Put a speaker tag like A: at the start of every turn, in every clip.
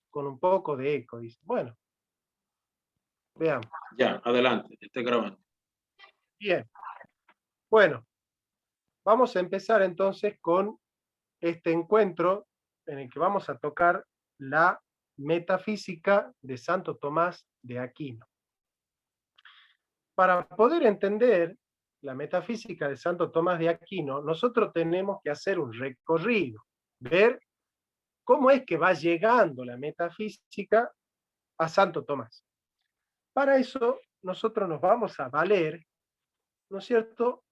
A: con un poco de eco, dice. Bueno, veamos.
B: Ya, adelante, estoy grabando.
A: Bien, bueno, vamos a empezar entonces con este encuentro en el que vamos a tocar la metafísica de Santo Tomás de Aquino. Para poder entender la metafísica de Santo Tomás de Aquino, nosotros tenemos que hacer un recorrido, ver cómo es que va llegando la metafísica a Santo Tomás. Para eso, nosotros nos vamos a valer, ¿no es cierto?,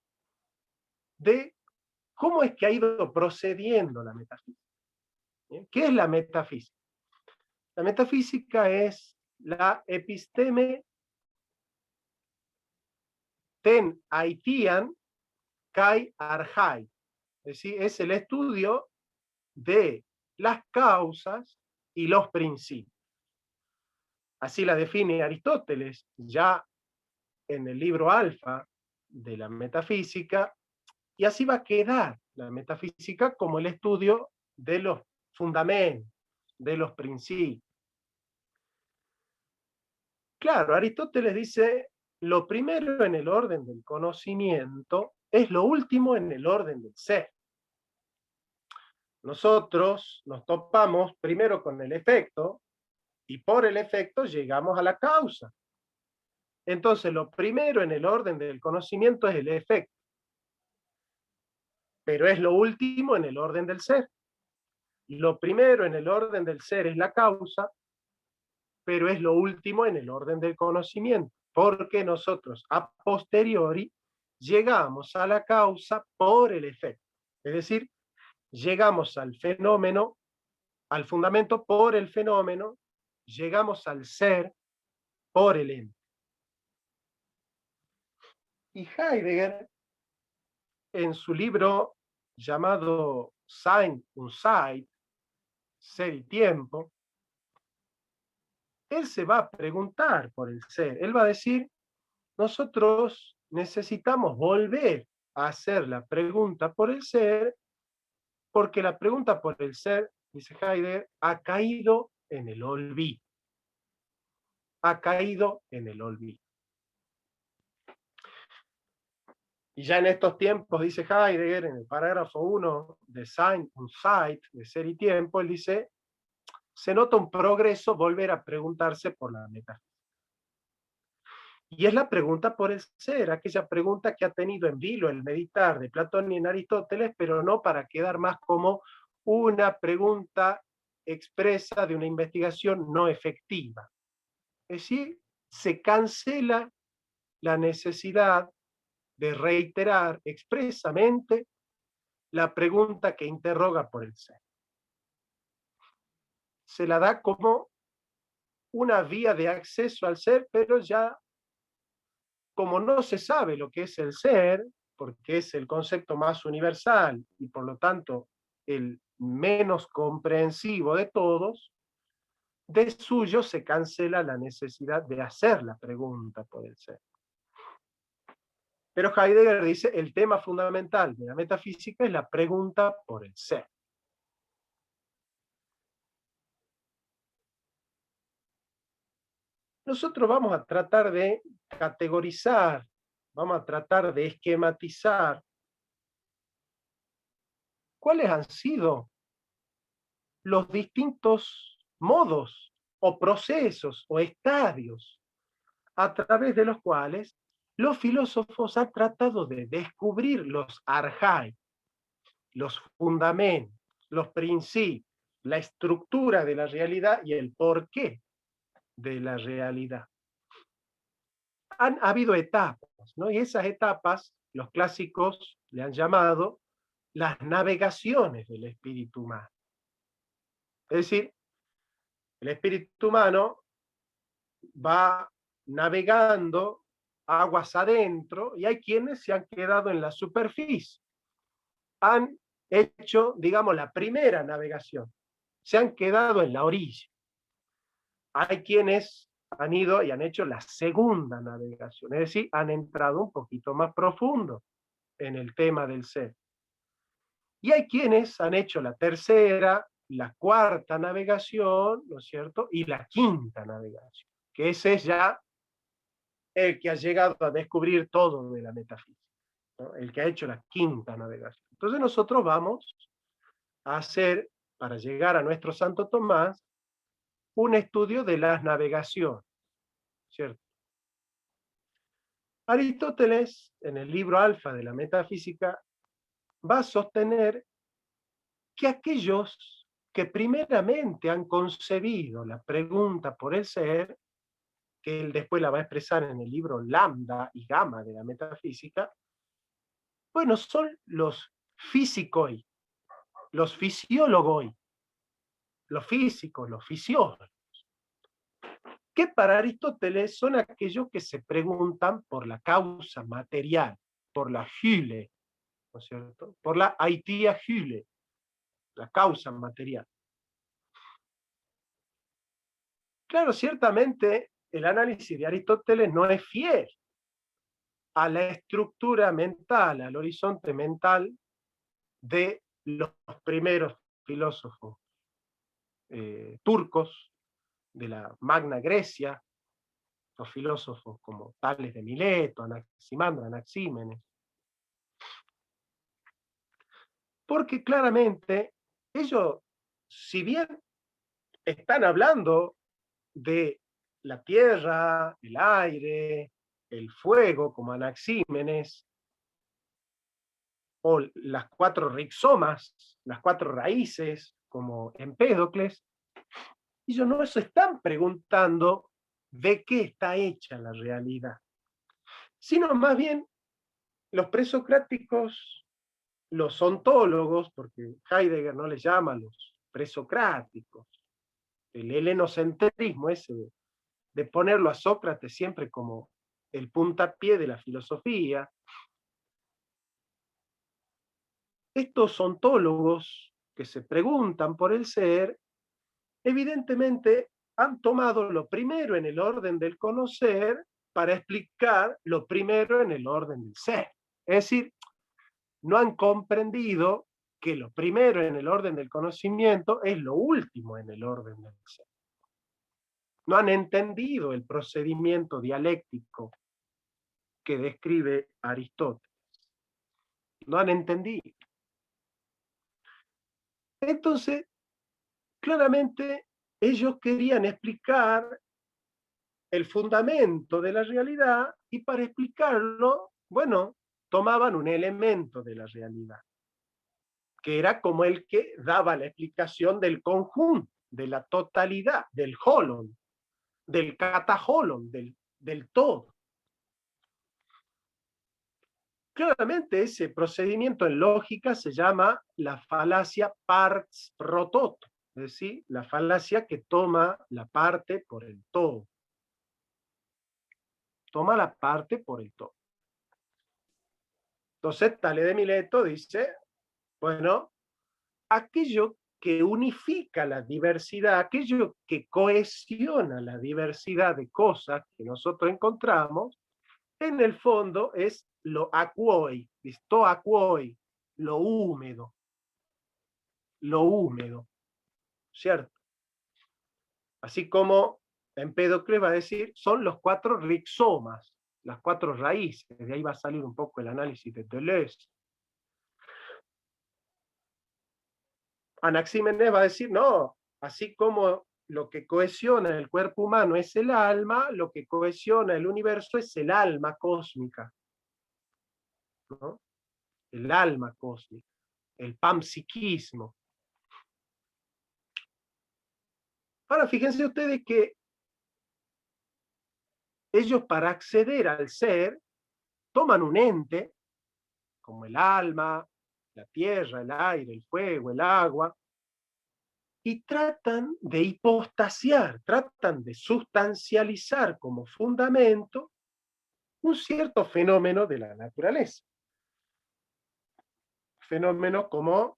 A: de cómo es que ha ido procediendo la metafísica. ¿Bien? ¿Qué es la metafísica? La metafísica es la episteme ten aitian kai archai, es decir, es el estudio de las causas y los principios. Así la define Aristóteles ya en el libro Alfa de la metafísica, y así va a quedar la metafísica como el estudio de los fundamentos, de los principios. Claro, Aristóteles dice, lo primero en el orden del conocimiento es lo último en el orden del ser. Nosotros nos topamos primero con el efecto y por el efecto llegamos a la causa. Entonces, lo primero en el orden del conocimiento es el efecto, pero es lo último en el orden del ser. Lo primero en el orden del ser es la causa, pero es lo último en el orden del conocimiento, porque nosotros a posteriori llegamos a la causa por el efecto. Es decir, llegamos al fenómeno, al fundamento por el fenómeno, llegamos al ser por el ente. Y Heidegger, en su libro llamado Sein und Zeit, Ser y Tiempo, él se va a preguntar por el ser. Él va a decir, nosotros necesitamos volver a hacer la pregunta por el ser, porque la pregunta por el ser, dice Heidegger, ha caído en el olvido. Ha caído en el olvido. Y ya en estos tiempos, dice Heidegger, en el parágrafo 1 de Sein und Zeit, de Ser y Tiempo, él dice, se nota un progreso volver a preguntarse por la metafísica. Y es la pregunta por el ser, aquella pregunta que ha tenido en vilo el meditar de Platón y en Aristóteles, pero no para quedar más como una pregunta expresa de una investigación no efectiva. Es decir, se cancela la necesidad de reiterar expresamente la pregunta que interroga por el ser. Se la da como una vía de acceso al ser, pero ya como no se sabe lo que es el ser, porque es el concepto más universal y por lo tanto el menos comprensivo de todos, de suyo se cancela la necesidad de hacer la pregunta por el ser. Pero Heidegger dice, el tema fundamental de la metafísica es la pregunta por el ser. Nosotros vamos a tratar de categorizar, vamos a tratar de esquematizar cuáles han sido los distintos modos o procesos o estadios a través de los cuales los filósofos han tratado de descubrir los arjai, los fundamentos, los principios, la estructura de la realidad y el porqué de la realidad. Han habido etapas, ¿no? Y esas etapas, los clásicos le han llamado las navegaciones del espíritu humano. Es decir, el espíritu humano va navegando aguas adentro y hay quienes se han quedado en la superficie. Han hecho, digamos, la primera navegación. Se han quedado en la orilla. Hay quienes han ido y han hecho la segunda navegación, es decir, han entrado un poquito más profundo en el tema del ser. Y hay quienes han hecho la tercera la cuarta navegación, ¿no es cierto? Y la quinta navegación, que ese es ya el que ha llegado a descubrir todo de la metafísica, ¿no? El que ha hecho la quinta navegación. Entonces nosotros vamos a hacer, para llegar a nuestro Santo Tomás, un estudio de las navegaciones, ¿cierto? Aristóteles, en el libro Alfa de la Metafísica, va a sostener que aquellos que primeramente han concebido la pregunta por el ser, que él después la va a expresar en el libro Lambda y Gamma de la Metafísica, bueno, son los físicos, los fisiólogos, los físicos, los fisiólogos, que para Aristóteles son aquellos que se preguntan por la causa material, por la Hyle, ¿no es cierto? Por la Aitia Hyle, la causa material. Claro, ciertamente el análisis de Aristóteles no es fiel a la estructura mental, al horizonte mental de los primeros filósofos turcos de la Magna Grecia, los filósofos como Tales de Mileto, Anaximandro, Anaxímenes, porque claramente ellos, si bien están hablando de la tierra, el aire, el fuego, como Anaxímenes, o las cuatro rixomas, las cuatro raíces, como Empédocles, ellos no se están preguntando de qué está hecha la realidad, sino más bien los presocráticos, los ontólogos, porque Heidegger no les llama los presocráticos, el helenocentrismo ese de ponerlo a Sócrates siempre como el puntapié de la filosofía. Estos ontólogos que se preguntan por el ser, evidentemente han tomado lo primero en el orden del conocer para explicar lo primero en el orden del ser. Es decir, no han comprendido que lo primero en el orden del conocimiento es lo último en el orden del ser. No han entendido el procedimiento dialéctico que describe Aristóteles. No han entendido. Entonces, claramente, ellos querían explicar el fundamento de la realidad y para explicarlo, bueno, tomaban un elemento de la realidad, que era como el que daba la explicación del conjunto, de la totalidad, del holon, del cataholon, del todo. Claramente ese procedimiento en lógica se llama la falacia pars pro toto, es decir, la falacia que toma la parte por el todo. Toma la parte por el todo. Entonces, Tales de Mileto dice, bueno, aquello que unifica la diversidad, aquello que cohesiona la diversidad de cosas que nosotros encontramos, en el fondo es lo aquoi, listo aquoi, lo húmedo, ¿cierto? Así como Empédocles va a decir, son los cuatro rixomas, las cuatro raíces, de ahí va a salir un poco el análisis de Deleuze. Anaxímenes va a decir, no, así como lo que cohesiona el cuerpo humano es el alma, lo que cohesiona el universo es el alma cósmica, ¿no? El alma cósmica, el panpsiquismo. Ahora, fíjense ustedes que ellos para acceder al ser toman un ente, como el alma, la tierra, el aire, el fuego, el agua, y tratan de hipostasiar, tratan de sustancializar como fundamento un cierto fenómeno de la naturaleza. Fenómenos como,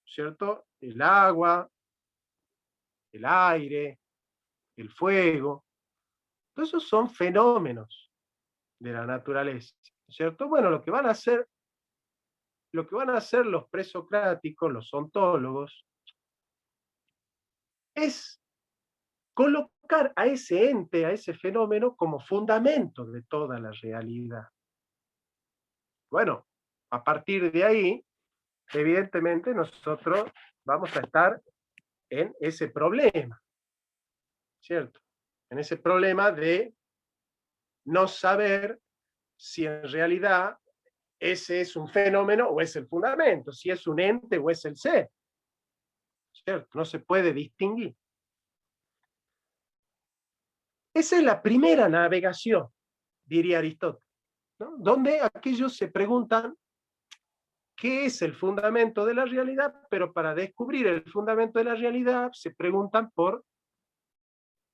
A: ¿cierto?, el agua, el aire, el fuego. Todos esos son fenómenos de la naturaleza, ¿cierto? Bueno, lo que van a hacer los presocráticos, los ontólogos, es colocar a ese ente, a ese fenómeno, como fundamento de toda la realidad. Bueno, a partir de ahí, evidentemente nosotros vamos a estar en ese problema, ¿cierto? En ese problema de no saber si en realidad ese es un fenómeno o es el fundamento, si es un ente o es el ser, ¿cierto? No se puede distinguir. Esa es la primera navegación, diría Aristóteles, ¿no? Donde aquellos se preguntan qué es el fundamento de la realidad, pero para descubrir el fundamento de la realidad se preguntan por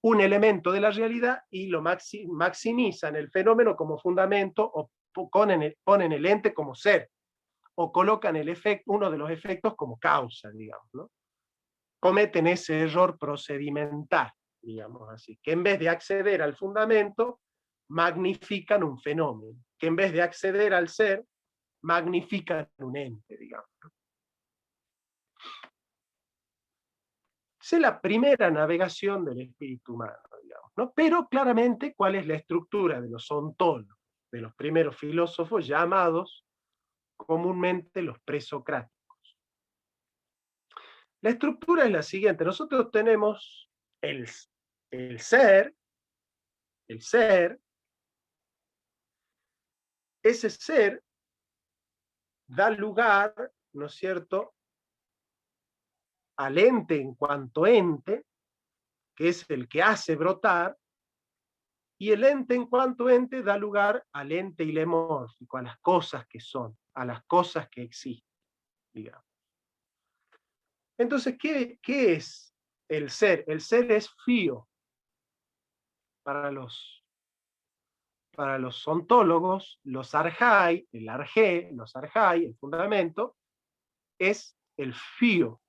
A: un elemento de la realidad y lo maximizan el fenómeno como fundamento o ponen el ente como ser o colocan el efecto, uno de los efectos como causa, digamos, ¿no? Cometen ese error procedimental, digamos así, que en vez de acceder al fundamento, magnifican un fenómeno, que en vez de acceder al ser, magnifican un ente, digamos. Esa es la primera navegación del espíritu humano, digamos, ¿no? Pero claramente, ¿cuál es la estructura de los ontólogos, de los primeros filósofos llamados comúnmente los presocráticos? La estructura es la siguiente. Nosotros tenemos el, el ser, el ser, ese ser da lugar, ¿no es cierto?, al ente en cuanto ente, que es el que hace brotar, y el ente en cuanto ente da lugar al ente ilemórfico, a las cosas que son, a las cosas que existen, digamos. Entonces, ¿qué es el ser? El ser es fío para los ontólogos, los arjai, el arjé, los arjai, el fundamento, es el fío,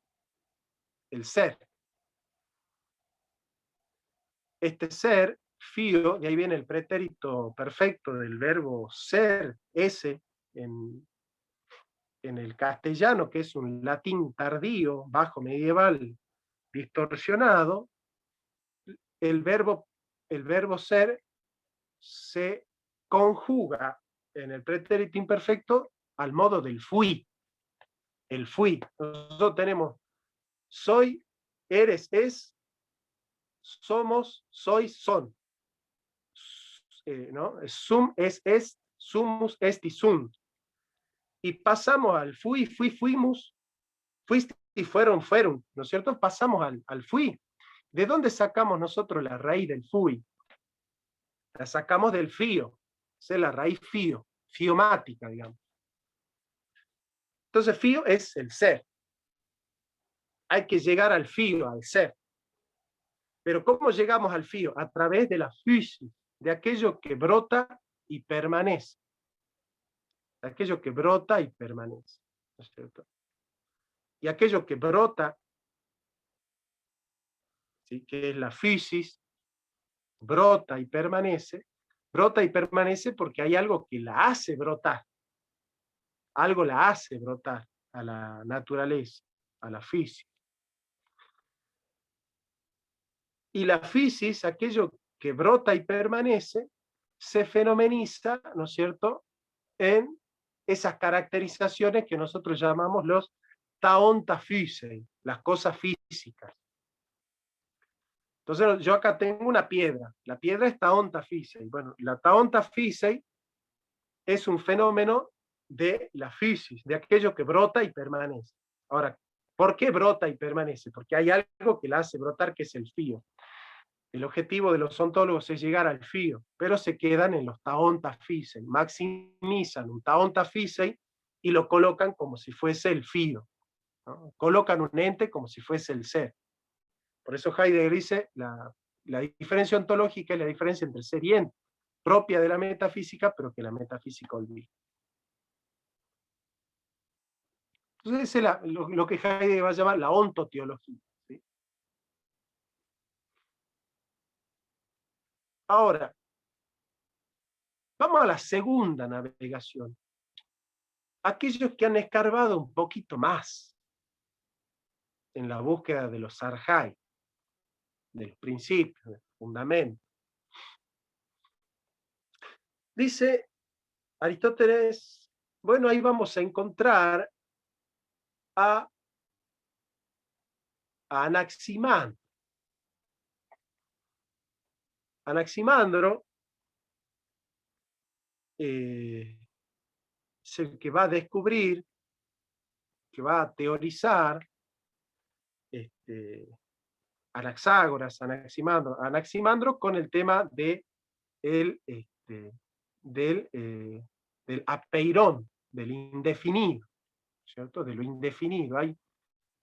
A: el ser. Este ser, fío, de ahí viene el pretérito perfecto del verbo ser, ese, en el castellano, que es un latín tardío, bajo medieval, distorsionado, el verbo ser se conjuga en el pretérito imperfecto al modo del fui. El fui. Nosotros tenemos soy, eres, es, somos, soy, son. ¿No? Sum es, sumus est y sunt. Y pasamos al fui, fuimos, fuiste y fueron, ¿no es cierto? Pasamos al fui. ¿De dónde sacamos nosotros la raíz del fui? La sacamos del fío, esa es la raíz fío, fiomática, digamos. Entonces, fío es el ser. Hay que llegar al fío, al ser. Pero ¿cómo llegamos al fío? A través de la physis, de aquello que brota y permanece. De aquello que brota y permanece, ¿no es cierto? Y aquello que brota, ¿sí?, que es la physis, brota y permanece porque hay algo que la hace brotar. Algo la hace brotar a la naturaleza, a la physis. Y la physis, aquello que brota y permanece, se fenomeniza, ¿no es cierto?, en esas caracterizaciones que nosotros llamamos los taonta physei, las cosas físicas. Entonces yo acá tengo una piedra, la piedra es taonta physei. Bueno, la taonta physei es un fenómeno de la physis, de aquello que brota y permanece. Ahora, ¿por qué brota y permanece? Porque hay algo que la hace brotar, que es el fío. El objetivo de los ontólogos es llegar al fío, pero se quedan en los taonta physei, maximizan un taonta physei y lo colocan como si fuese el fío, ¿no? Colocan un ente como si fuese el ser. Por eso Heidegger dice, la diferencia ontológica es la diferencia entre ser y ente, propia de la metafísica, pero que la metafísica olvida. Entonces es lo que Heidegger va a llamar la ontoteología, ¿sí? Ahora, vamos a la segunda navegación. Aquellos que han escarbado un poquito más en la búsqueda de los arjai, de los principios, del fundamento. Dice Aristóteles, bueno, ahí vamos a encontrar a Anaximandro. Anaximandro es el que va a descubrir, que va a teorizar Anaxágoras, Anaximandro con el tema de del apeirón, del indefinido, ¿cierto? De lo indefinido.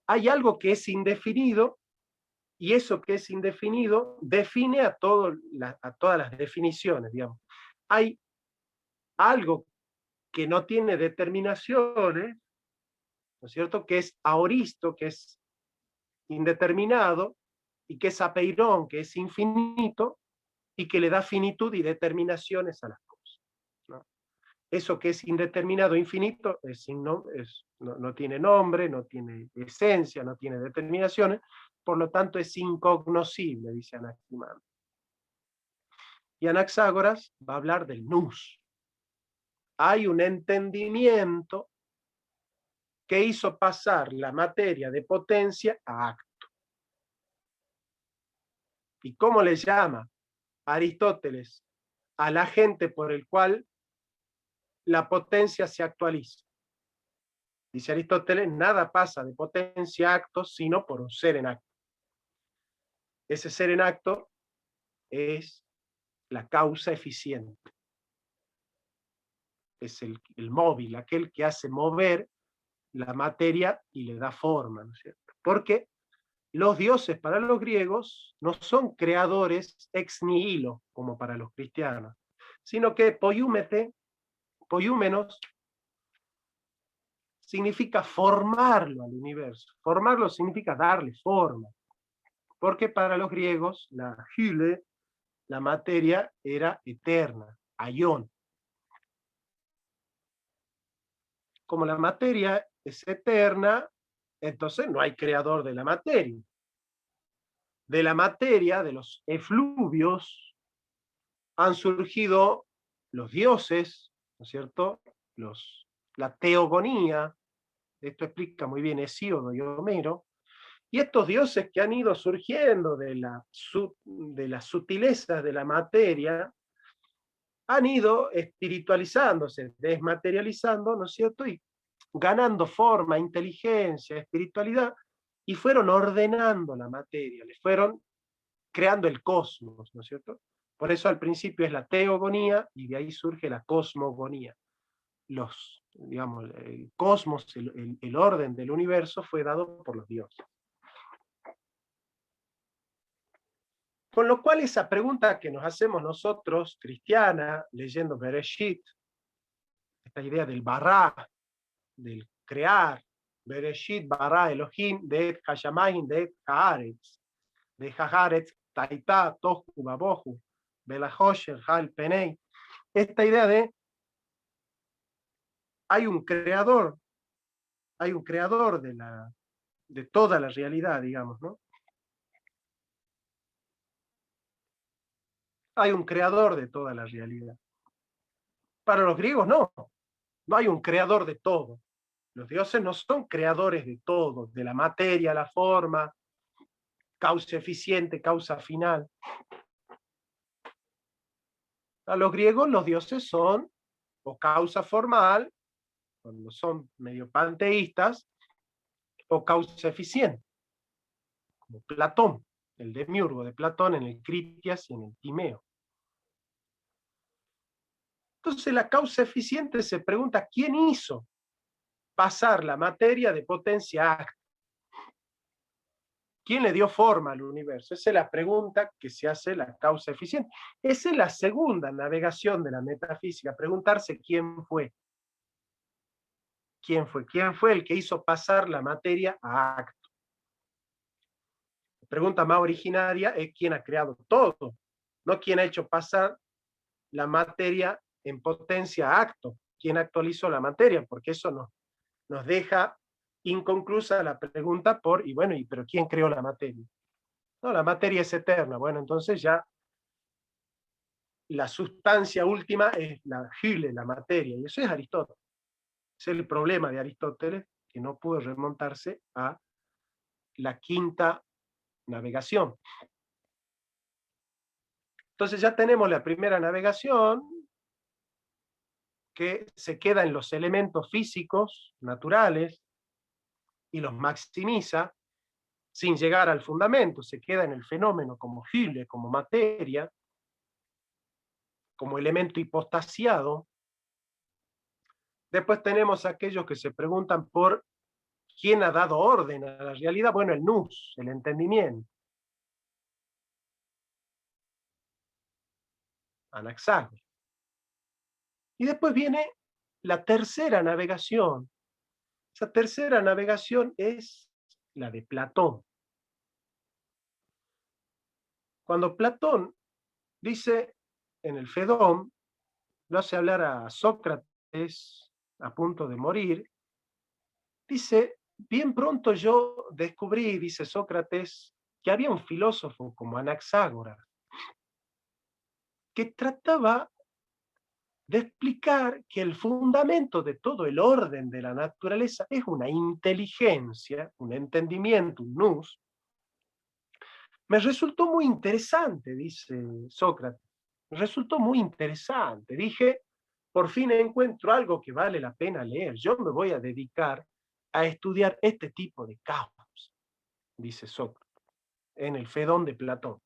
A: Hay algo que es indefinido, y eso que es indefinido define a todas las definiciones, digamos. Hay algo que no tiene determinaciones, ¿no es cierto?, que es aoristo, que es indeterminado, y que es apeirón, que es infinito, y que le da finitud y determinaciones a las cosas, ¿no? Eso que es indeterminado, infinito, no tiene nombre, no tiene esencia, no tiene determinaciones, por lo tanto es incognoscible, dice Anaximandro. Y Anaxágoras va a hablar del nous. Hay un entendimiento que hizo pasar la materia de potencia a acto. ¿Y cómo le llama Aristóteles al agente por el cual la potencia se actualiza? Dice Aristóteles, nada pasa de potencia a acto sino por un ser en acto. Ese ser en acto es la causa eficiente. Es el móvil, aquel que hace mover la materia y le da forma, ¿no es cierto? Porque los dioses para los griegos no son creadores ex nihilo, como para los cristianos, sino que poiúmenos, significa formarlo al universo. Formarlo significa darle forma. Porque para los griegos, la hyle, la materia, era eterna, aion. Como la materia es eterna, entonces no hay creador de la materia. De la materia, de los efluvios, han surgido los dioses, ¿no es cierto? La teogonía, esto explica muy bien Hesíodo y Homero, y estos dioses que han ido surgiendo de las sutilezas de la materia, han ido espiritualizándose, desmaterializando, ¿no es cierto? Y ganando forma, inteligencia, espiritualidad, y fueron ordenando la materia, le fueron creando el cosmos, ¿no es cierto? Por eso al principio es la teogonía y de ahí surge la cosmogonía. Digamos, el cosmos, el orden del universo fue dado por los dioses. Con lo cual esa pregunta que nos hacemos nosotros, cristiana, leyendo Bereshit, esta idea del bará, del crear, Bereshit, bará, Elohim, de Hashamayim, de Haaretz, de Haaretz, Taitá, Tohu, Babohu, Belahosher, Hal, Penei. Esta idea de hay un creador de toda la realidad, digamos, ¿no? Hay un creador de toda la realidad. Para los griegos no hay un creador de todo. Los dioses no son creadores de todo, de la materia, la forma, causa eficiente, causa final. A los griegos los dioses son o causa formal, cuando son medio panteístas, o causa eficiente, como Platón, el demiurgo de Platón en el Critias y en el Timeo. Entonces la causa eficiente se pregunta, ¿quién hizo pasar la materia de potencia a acto? ¿Quién le dio forma al universo? Esa es la pregunta que se hace la causa eficiente. Esa es la segunda navegación de la metafísica, preguntarse quién fue. ¿Quién fue? ¿Quién fue el que hizo pasar la materia a acto? La pregunta más originaria es quién ha creado todo, no quién ha hecho pasar la materia en potencia a acto, quién actualizó la materia, porque eso nos deja inconclusa la pregunta pero ¿quién creó la materia? No, la materia es eterna. Bueno, entonces ya la sustancia última es la Hyle, la materia, y eso es Aristóteles. Es el problema de Aristóteles, que no pudo remontarse a la quinta navegación. Entonces ya tenemos la primera navegación, que se queda en los elementos físicos, naturales, y los maximiza, sin llegar al fundamento, se queda en el fenómeno como Hyle, como materia, como elemento hipostasiado. Después tenemos aquellos que se preguntan por quién ha dado orden a la realidad. Bueno, el nous, el entendimiento. Anaxágoras. Y después viene la tercera navegación. Esa tercera navegación es la de Platón. Cuando Platón dice en el Fedón, lo hace hablar a Sócrates a punto de morir, dice, bien pronto yo descubrí, dice Sócrates, que había un filósofo como Anaxágoras, que trataba de explicar que el fundamento de todo el orden de la naturaleza es una inteligencia, un entendimiento, un nous. Me resultó muy interesante, dice Sócrates, me resultó muy interesante. Dije, por fin encuentro algo que vale la pena leer. Yo me voy a dedicar a estudiar este tipo de causas, dice Sócrates, en el Fedón de Platón.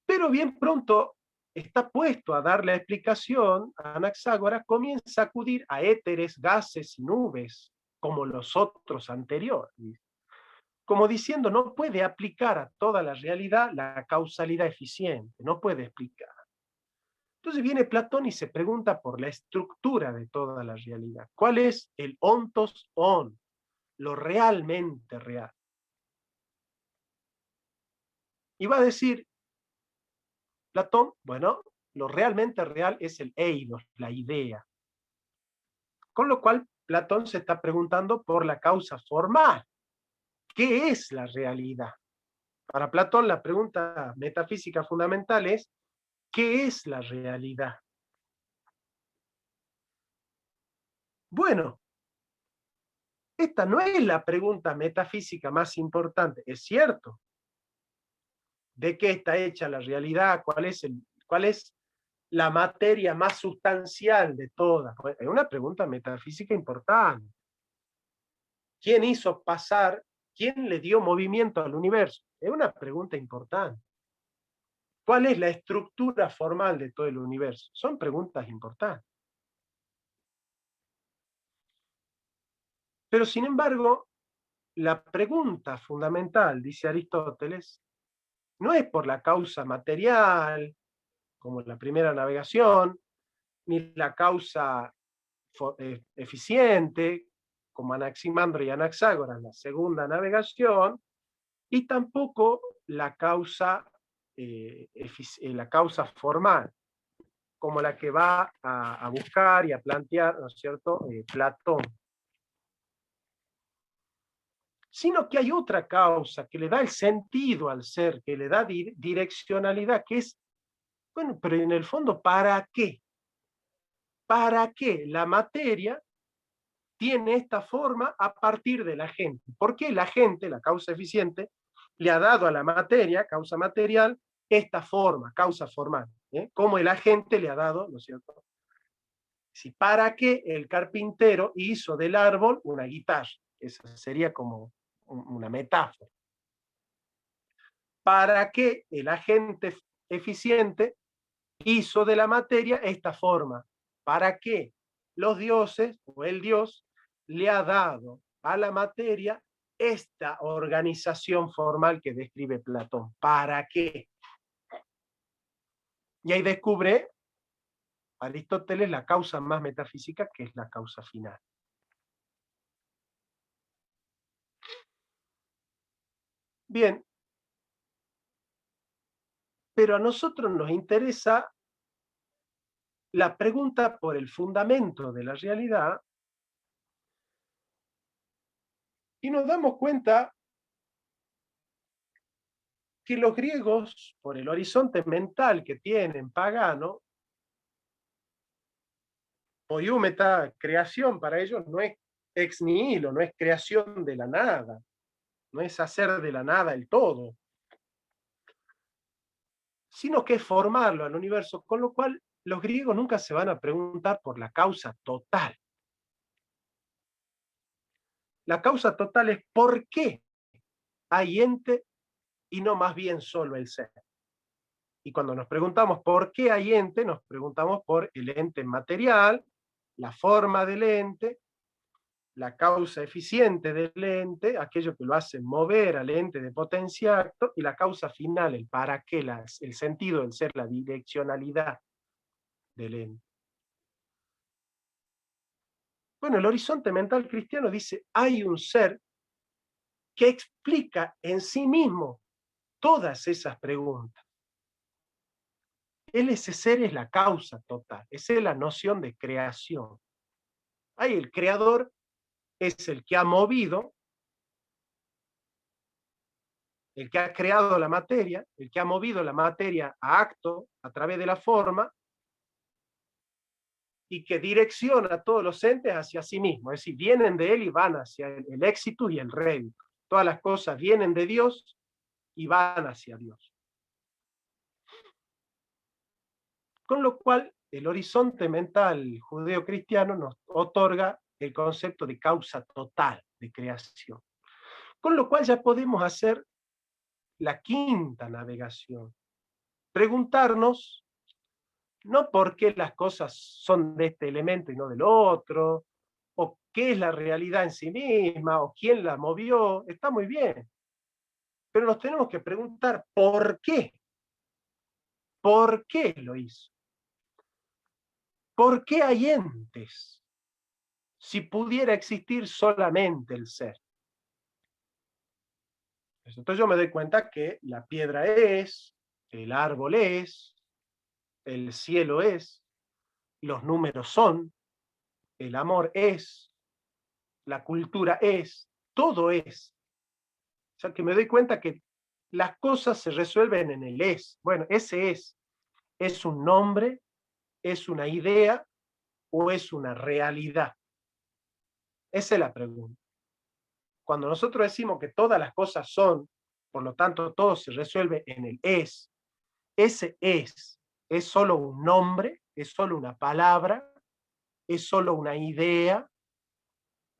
A: Pero bien pronto está puesto a dar la explicación, Anaxágoras comienza a acudir a éteres, gases y nubes, como los otros anteriores. Como diciendo, no puede aplicar a toda la realidad la causalidad eficiente, no puede explicar. Entonces viene Platón y se pregunta por la estructura de toda la realidad. ¿Cuál es el ontos on? Lo realmente real. Y va a decir Platón, bueno, lo realmente real es el eidos, la idea. Con lo cual, Platón se está preguntando por la causa formal. ¿Qué es la realidad? Para Platón, la pregunta metafísica fundamental es, ¿qué es la realidad? Bueno, esta no es la pregunta metafísica más importante, es cierto. ¿De qué está hecha la realidad? ¿Cuál es la materia más sustancial de todas? Es una pregunta metafísica importante. ¿Quién hizo pasar, quién le dio movimiento al universo? Es una pregunta importante. ¿Cuál es la estructura formal de todo el universo? Son preguntas importantes. Pero sin embargo, la pregunta fundamental, dice Aristóteles, no es por la causa material, como en la primera navegación, ni la causa eficiente, como Anaximandro y Anaxágoras en la segunda navegación, y tampoco la causa formal, como la que va a buscar y a plantear, ¿no es cierto?, Platón. Sino que hay otra causa que le da el sentido al ser, que le da direccionalidad, que es, bueno, pero en el fondo, ¿para qué? ¿Para qué la materia tiene esta forma a partir de la gente? ¿Por qué la gente, la causa eficiente, le ha dado a la materia, causa material, esta forma, causa formal? Como el agente le ha dado, ¿no es cierto? Si para qué el carpintero hizo del árbol una guitarra. Esa sería como una metáfora. ¿Para qué el agente eficiente hizo de la materia esta forma? ¿Para qué los dioses o el dios le ha dado a la materia esta organización formal que describe Platón? ¿Para qué? Y ahí descubre Aristóteles la causa más metafísica, que es la causa final. Bien, pero a nosotros nos interesa la pregunta por el fundamento de la realidad y nos damos cuenta que los griegos, por el horizonte mental que tienen pagano, poiúmeta, creación para ellos no es ex nihilo, no es creación de la nada, no es hacer de la nada el todo, sino que es formarlo al universo, con lo cual los griegos nunca se van a preguntar por la causa total. La causa total es por qué hay ente y no más bien solo el ser. Y cuando nos preguntamos por qué hay ente, nos preguntamos por el ente material, la forma del ente, la causa eficiente del ente, aquello que lo hace mover al ente de potencia acto, y la causa final, el para qué, el sentido del ser, la direccionalidad del ente. Bueno, el horizonte mental cristiano dice, hay un ser que explica en sí mismo todas esas preguntas. Ese ser es la causa total, esa es la noción de creación. Ahí el creador es el que ha movido, el que ha creado la materia, el que ha movido la materia a acto a través de la forma y que direcciona a todos los entes hacia sí mismo. Es decir, vienen de él y van hacia el éxito y el rédito. Todas las cosas vienen de Dios y van hacia Dios. Con lo cual, el horizonte mental judeo-cristiano nos otorga el concepto de causa total de creación. Con lo cual ya podemos hacer la quinta navegación. Preguntarnos, no por qué las cosas son de este elemento y no del otro, o qué es la realidad en sí misma, o quién la movió, está muy bien. Pero nos tenemos que preguntar por qué. ¿Por qué lo hizo? ¿Por qué hay entes si pudiera existir solamente el ser? Entonces yo me doy cuenta que la piedra es, el árbol es, el cielo es, los números son, el amor es, la cultura es, todo es. O sea que me doy cuenta que las cosas se resuelven en el es. Bueno, ese es un nombre, es una idea o es una realidad. Esa es la pregunta. Cuando nosotros decimos que todas las cosas son, por lo tanto todo se resuelve en el ese es solo un nombre, es solo una palabra, es solo una idea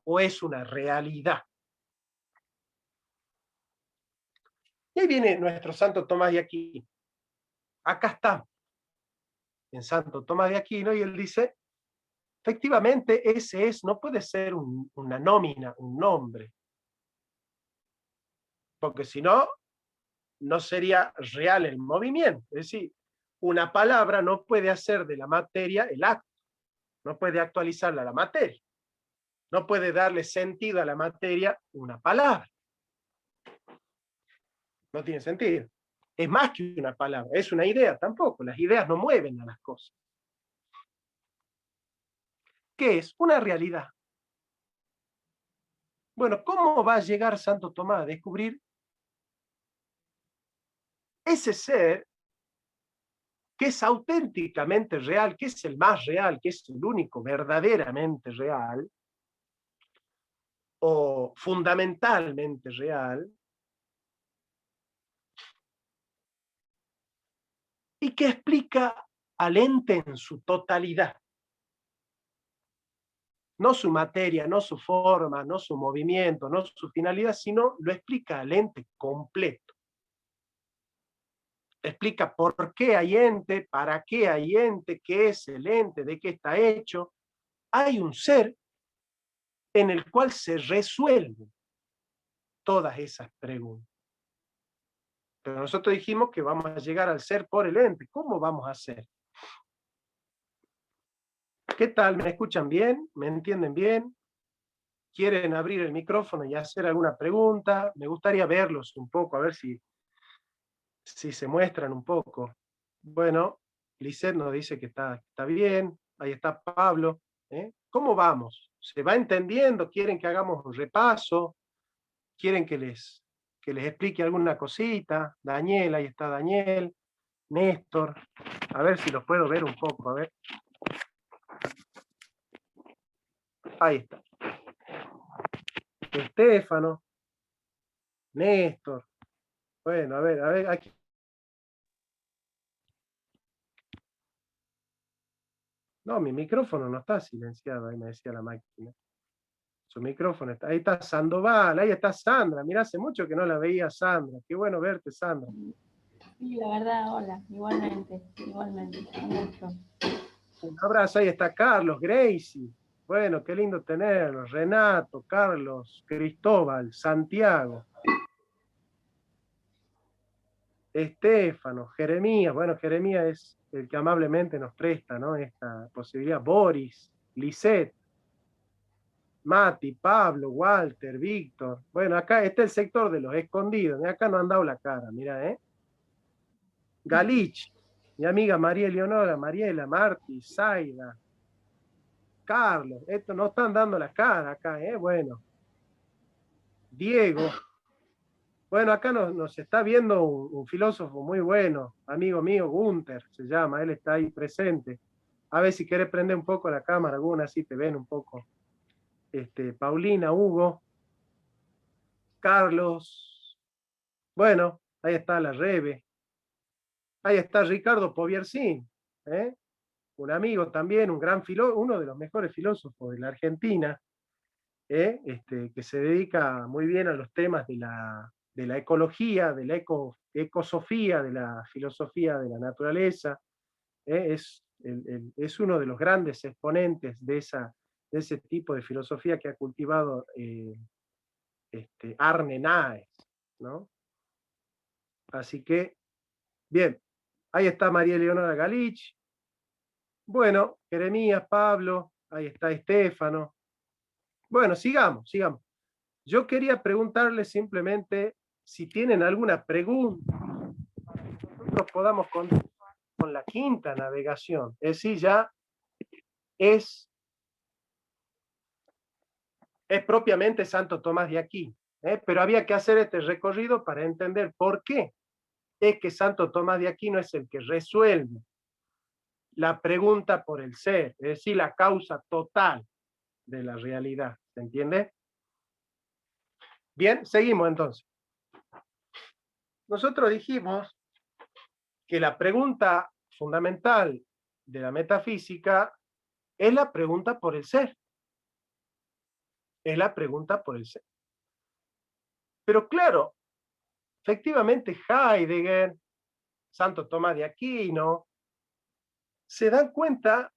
A: o es una realidad. Y ahí viene nuestro Santo Tomás de Aquino. Acá está, en Santo Tomás de Aquino, y él dice, efectivamente ese no puede ser una nómina, un nombre, porque si no, no sería real el movimiento. Es decir, una palabra no puede hacer de la materia el acto, no puede actualizarla a la materia, no puede darle sentido a la materia una palabra. No tiene sentido. Es más que una palabra, es una idea tampoco. Las ideas no mueven a las cosas. ¿Qué es? Una realidad. Bueno, ¿cómo va a llegar Santo Tomás a descubrir ese ser que es auténticamente real, que es el más real, que es el único verdaderamente real, o fundamentalmente real, y que explica al ente en su totalidad? No su materia, no su forma, no su movimiento, no su finalidad, sino lo explica al ente completo. Explica por qué hay ente, para qué hay ente, qué es el ente, de qué está hecho. Hay un ser en el cual se resuelven todas esas preguntas. Pero nosotros dijimos que vamos a llegar al ser por el ente. ¿Cómo vamos a hacer? ¿Qué tal? ¿Me escuchan bien? ¿Me entienden bien? ¿Quieren abrir el micrófono y hacer alguna pregunta? Me gustaría verlos un poco, a ver si se muestran un poco. Bueno, Lisette nos dice que está bien. Ahí está Pablo. ¿Cómo vamos? ¿Se va entendiendo? ¿Quieren que hagamos un repaso? ¿Quieren que les que les explique alguna cosita. Daniel, ahí está Daniel, Néstor, a ver si los puedo ver un poco, a ver. Ahí está. Estefano, Néstor. Bueno, a ver, aquí. No, mi micrófono no está silenciado, ahí me decía la máquina. Su micrófono está. Ahí está Sandoval, ahí está Sandra. Mirá, hace mucho que no la veía Sandra. Qué bueno verte, Sandra.
C: Sí, la verdad, hola, igualmente, un gusto.
A: Un abrazo, ahí está Carlos, Gracie. Bueno, qué lindo tenerlos. Renato, Carlos, Cristóbal, Santiago. Estefano, Jeremías. Bueno, Jeremías es el que amablemente nos presta, ¿no? Esta posibilidad. Boris, Lisette, Mati, Pablo, Walter, Víctor. Bueno, acá está el sector de los escondidos. Acá no han dado la cara, mira, ¿eh? Galich, mi amiga María Eleonora, Mariela, Marti, Zaida, Carlos. Estos no están dando la cara acá, ¿eh? Bueno. Diego. Bueno, acá nos está viendo un filósofo muy bueno, amigo mío, Gunther se llama, él está ahí presente. A ver si querés prender un poco la cámara, alguna, así te ven un poco. Paulina, Hugo, Carlos, bueno, ahí está la Rebe, ahí está Ricardo Poviersin, ¿eh? Un amigo también, un gran filósofo, uno de los mejores filósofos de la Argentina, que se dedica muy bien a los temas de la ecología, de la ecosofía, de la filosofía de la naturaleza. Es uno de los grandes exponentes de ese tipo de filosofía que ha cultivado Arne Naes, ¿no? Así que, bien, ahí está María Eleonora Galich. Bueno, Jeremías, Pablo, ahí está Estefano. Bueno, sigamos. Yo quería preguntarles simplemente si tienen alguna pregunta para que nosotros podamos continuar con la quinta navegación. Es decir, ya es propiamente Santo Tomás de Aquino, pero había que hacer este recorrido para entender por qué es que Santo Tomás de Aquino es el que resuelve la pregunta por el ser, es decir, la causa total de la realidad. ¿Se entiende? Bien, seguimos entonces. Nosotros dijimos que la pregunta fundamental de la metafísica es la pregunta por el ser. Es la pregunta por el ser. Pero claro, efectivamente Heidegger, Santo Tomás de Aquino, se dan cuenta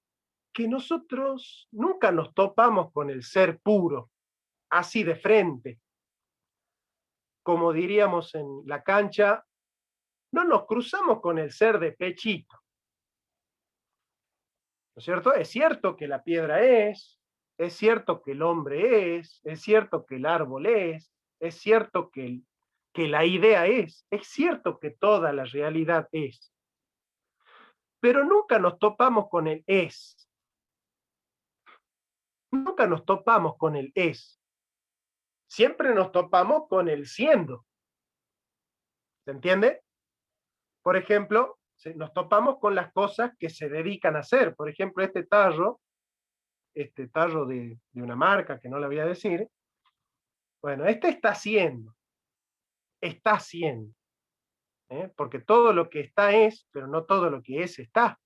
A: que nosotros nunca nos topamos con el ser puro, así de frente. Como diríamos en la cancha, no nos cruzamos con el ser de pechito. ¿No es cierto? Es cierto que la piedra es cierto que el hombre es cierto que el árbol es cierto que la idea es cierto que toda la realidad es. Pero nunca nos topamos con el es. Nunca nos topamos con el es. Siempre nos topamos con el siendo. ¿Se entiende? Por ejemplo, nos topamos con las cosas que se dedican a hacer. Por ejemplo, este tarro de una marca que no la voy a decir, bueno, está haciendo, porque todo lo que está es, pero no todo lo que es está.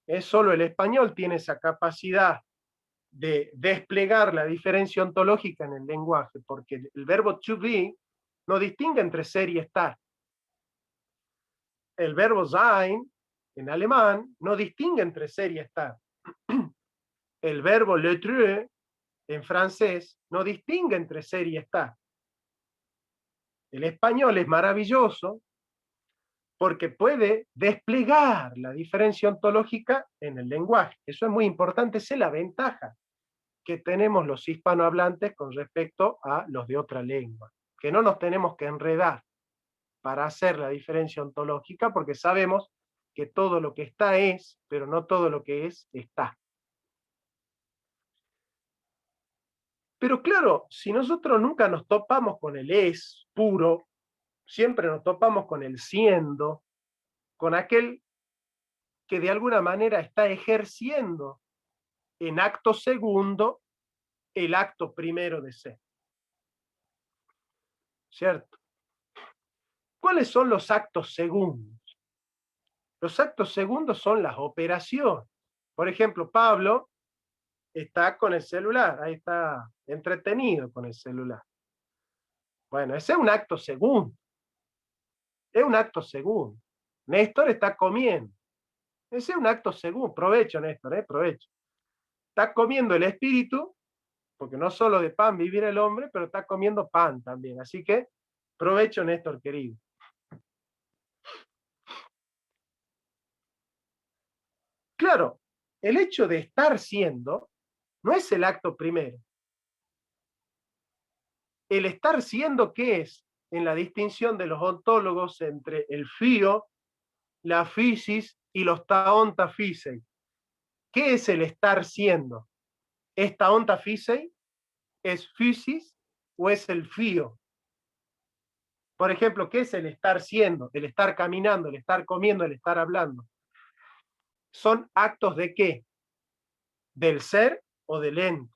A: Es solo el español tiene esa capacidad de desplegar la diferencia ontológica en el lenguaje, porque el verbo to be no distingue entre ser y estar. El verbo sein, en alemán, no distingue entre ser y estar. El verbo l'être, en francés, no distingue entre ser y estar. El español es maravilloso porque puede desplegar la diferencia ontológica en el lenguaje. Eso es muy importante, esa es la ventaja que tenemos los hispanohablantes con respecto a los de otra lengua, que no nos tenemos que enredar para hacer la diferencia ontológica porque sabemos que todo lo que está es, pero no todo lo que es está. Pero claro, si nosotros nunca nos topamos con el es puro, siempre nos topamos con el siendo, con aquel que de alguna manera está ejerciendo en acto segundo el acto primero de ser. ¿Cierto? ¿Cuáles son los actos segundos? Los actos segundos son las operaciones. Por ejemplo, Pablo está con el celular, ahí está entretenido con el celular. Bueno, ese es un acto segundo. Es un acto segundo. Néstor está comiendo. Ese es un acto segundo. Provecho, Néstor, provecho. Está comiendo el espíritu, porque no solo de pan vivir el hombre, pero está comiendo pan también. Así que, provecho, Néstor, querido. Claro, el hecho de estar siendo no es el acto primero. El estar siendo, ¿qué es? En la distinción de los ontólogos entre el fío, la physis y los taonta physei. ¿Qué es el estar siendo? ¿Es taonta physei? ¿Es physis o es el fío? Por ejemplo, ¿qué es el estar siendo? El estar caminando, el estar comiendo, el estar hablando. ¿Son actos de qué? ¿Del ser o del ente?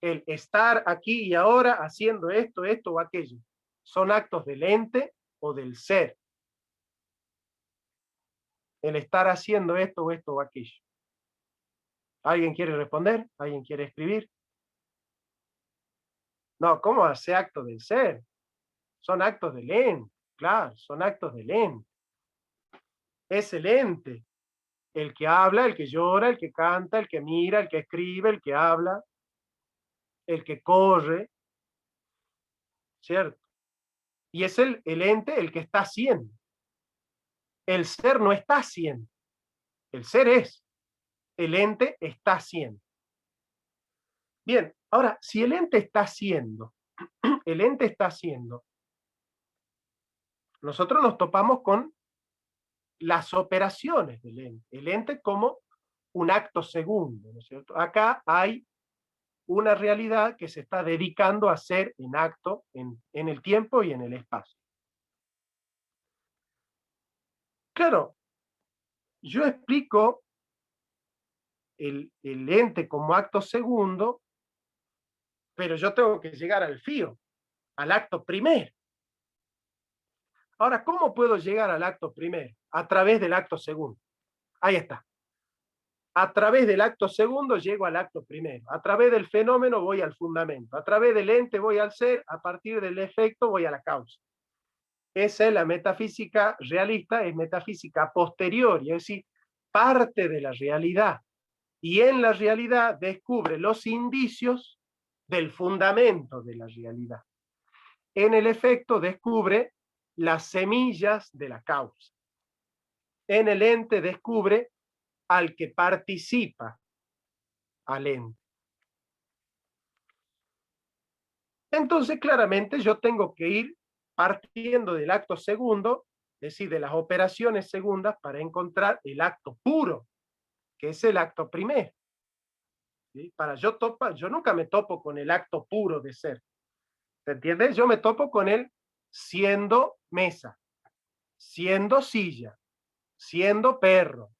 A: El estar aquí y ahora haciendo esto, esto o aquello. ¿Son actos del ente o del ser? El estar haciendo esto o aquello. ¿Alguien quiere responder? ¿Alguien quiere escribir? No, ¿cómo hace acto del ser? Son actos del ente, claro, son actos del ente. Es el ente el que habla, el que llora, el que canta, el que mira, el que escribe, el que habla, el que corre, ¿cierto? Y es el ente el que está haciendo. El ser no está haciendo, el ser es, el ente está haciendo. Bien, ahora, si el ente está haciendo, el ente está haciendo, nosotros nos topamos con las operaciones del ente, el ente como un acto segundo, ¿no es cierto? Acá hay una realidad que se está dedicando a ser en acto en el tiempo y en el espacio. Claro, yo explico el ente como acto segundo, pero yo tengo que llegar al fío, al acto primero. Ahora, ¿cómo puedo llegar al acto primero? A través del acto segundo. Ahí está. A través del acto segundo llego al acto primero. A través del fenómeno voy al fundamento. A través del ente voy al ser. A partir del efecto voy a la causa. Esa es la metafísica realista, es metafísica posterior, es decir, parte de la realidad. Y en la realidad descubre los indicios del fundamento de la realidad. En el efecto descubre las semillas de la causa. En el ente descubre al que participa al ente. Entonces, claramente, yo tengo que ir partiendo del acto segundo, es decir, de las operaciones segundas, para encontrar el acto puro, que es el acto primero. ¿Sí? Yo nunca me topo con el acto puro de ser. ¿Se entiende? Yo me topo con él siendo mesa, siendo silla, siendo perro,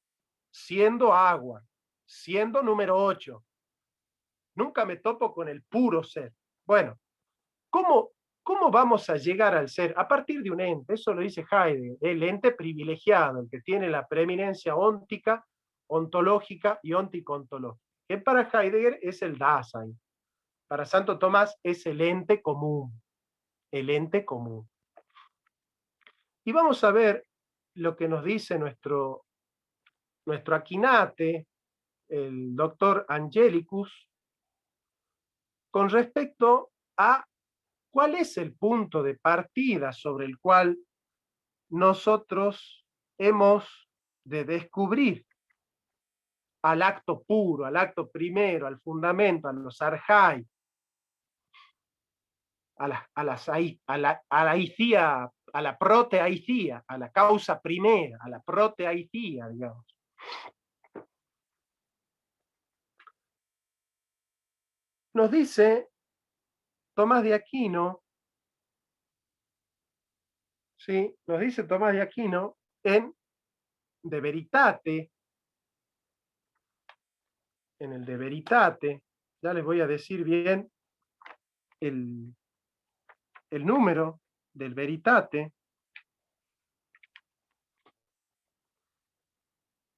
A: siendo agua, siendo número 8. Nunca me topo con el puro ser. Bueno, ¿cómo vamos a llegar al ser? A partir de un ente, eso lo dice Heidegger, el ente privilegiado, el que tiene la preeminencia óntica, ontológica y óntico-ontológica, que para Heidegger es el Dasein. Para Santo Tomás es el ente común, el ente común. Y vamos a ver lo que nos dice nuestro Aquinate, el doctor Angelicus, con respecto a cuál es el punto de partida sobre el cual nosotros hemos de descubrir al acto puro, al acto primero, al fundamento, a los arjai, a la aicía, a la proteaicía, a la causa primera, a la proteaicía, digamos. Nos dice Tomás de Aquino, ¿sí? Nos dice Tomás de Aquino en De Veritate, en el De Veritate, ya les voy a decir bien el número del Veritate.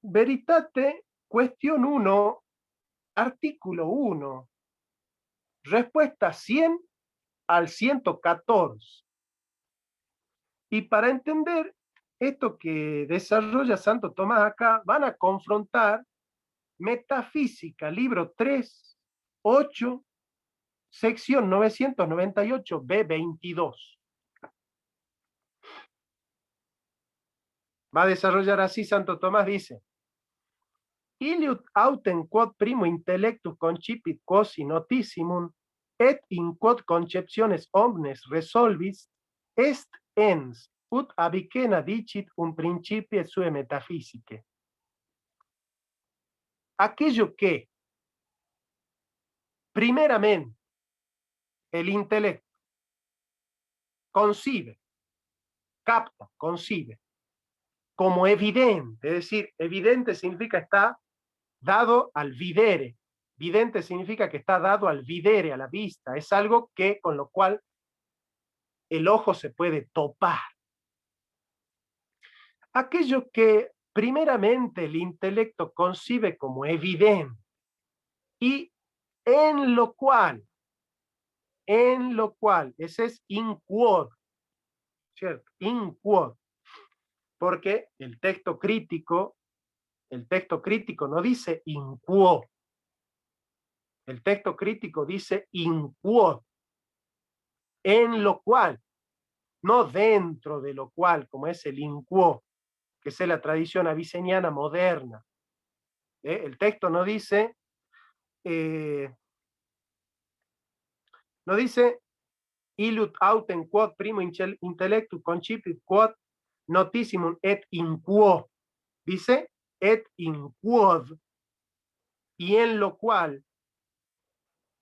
A: Veritate, cuestión 1, artículo 1, respuesta 100 al 114. Y para entender esto que desarrolla Santo Tomás acá, van a confrontar Metafísica, libro 3, 8, sección 998, B22. Va a desarrollar así Santo Tomás, dice: Iliut autem quod primo intellectus concipit quosi notissimum, et in quod conceptiones omnes resolvis, est ens, ut Avicenna dicit un principie sue metafisicae. Aquello que, primeramente, el intelecto concibe, capta, concibe, como evidente, es decir, evidente significa está dado al videre, vidente significa que está dado al videre, a la vista, es algo que con lo cual el ojo se puede topar. Aquello que primeramente el intelecto concibe como evidente y en lo cual, ese es in quod, ¿cierto? In quod, porque el texto crítico no dice in quo, el texto crítico dice in quod, en lo cual, no dentro de lo cual, como es el in quo, que es la tradición aviceniana moderna. El texto no dice Ilut autem quod primo intellectus concipit quod notissimum et in quo. Dice et in quod, y en lo cual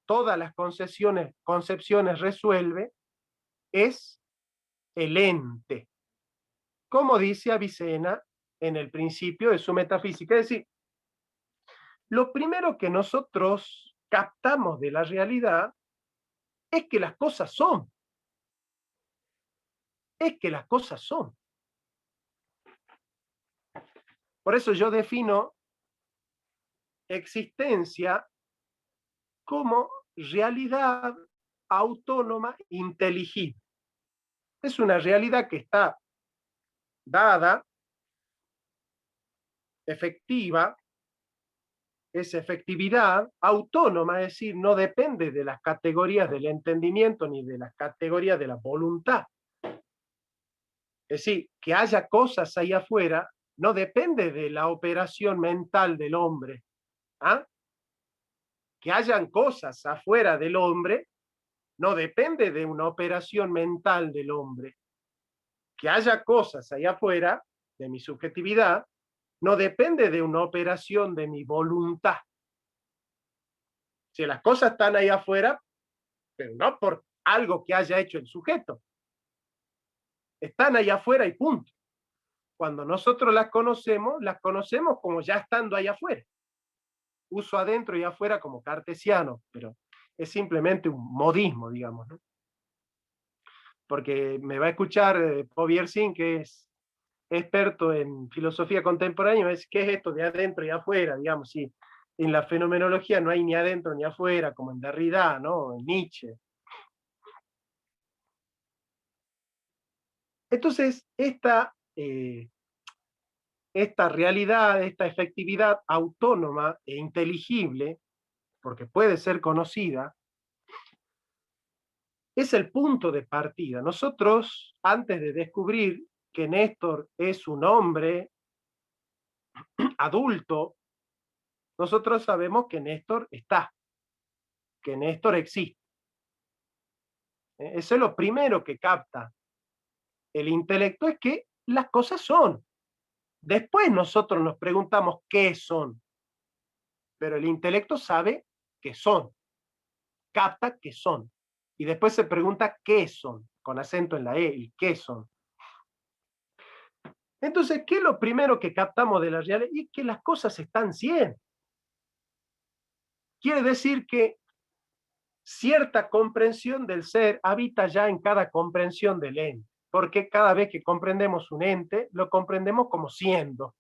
A: todas las concepciones resuelve, es el ente, como dice Avicena en el principio de su metafísica. Es decir, lo primero que nosotros captamos de la realidad es que las cosas son. Es que las cosas son. Por eso yo defino existencia como realidad autónoma inteligible. Es una realidad que está dada, efectiva, es efectividad autónoma, es decir, no depende de las categorías del entendimiento ni de las categorías de la voluntad. Es decir, que haya cosas ahí afuera no depende de la operación mental del hombre. ¿Ah? Que hayan cosas afuera del hombre no depende de una operación mental del hombre. Que haya cosas ahí afuera de mi subjetividad no depende de una operación de mi voluntad. Si las cosas están ahí afuera, pero no por algo que haya hecho el sujeto. Están ahí afuera y punto. Cuando nosotros las conocemos como ya estando ahí afuera. Uso adentro y afuera como cartesiano, pero es simplemente un modismo, digamos, ¿no? Porque me va a escuchar Poviersin, que es experto en filosofía contemporánea, es ¿qué es esto de adentro y afuera? Digamos, sí, en la fenomenología no hay ni adentro ni afuera, como en Derrida, ¿no? En Nietzsche. Entonces, esta realidad, esta efectividad autónoma e inteligible, porque puede ser conocida, es el punto de partida. Nosotros, antes de descubrir que Néstor es un hombre adulto, nosotros sabemos que Néstor está, que Néstor existe. Eso es lo primero que capta el intelecto, es que las cosas son. Después nosotros nos preguntamos qué son, pero el intelecto sabe que son. capta que son. Y después se pregunta qué son, con acento en la E, el qué son. Entonces, ¿qué es lo primero que captamos de la realidad? Y que las cosas están siendo. Quiere decir que cierta comprensión del ser habita ya en cada comprensión del ente, porque cada vez que comprendemos un ente, lo comprendemos como siendo,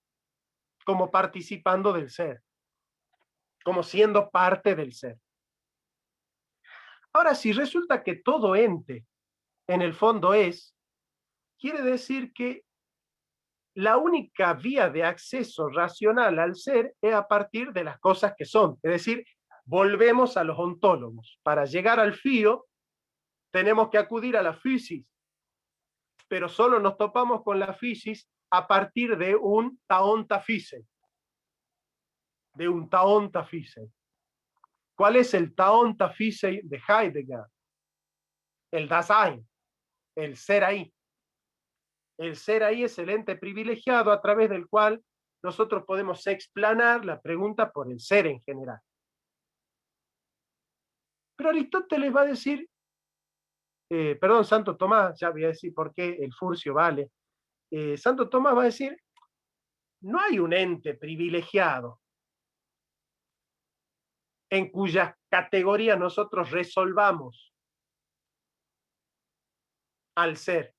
A: como participando del ser, como siendo parte del ser. Ahora, si resulta que todo ente en el fondo es, quiere decir que la única vía de acceso racional al ser es a partir de las cosas que son. Es decir, volvemos a los ontólogos. Para llegar al fío, tenemos que acudir a la fisis, pero solo nos topamos con la fisis a partir de un taonta fise. De un taonta fise. ¿Cuál es el taonta fise de Heidegger? El Dasein, el ser ahí. El ser ahí es el ente privilegiado a través del cual nosotros podemos explanar la pregunta por el ser en general. Pero Aristóteles va a decir, perdón, Santo Tomás, ya voy a decir por qué el furcio vale. Santo Tomás va a decir, no hay un ente privilegiado en cuyas categorías nosotros resolvamos al ser.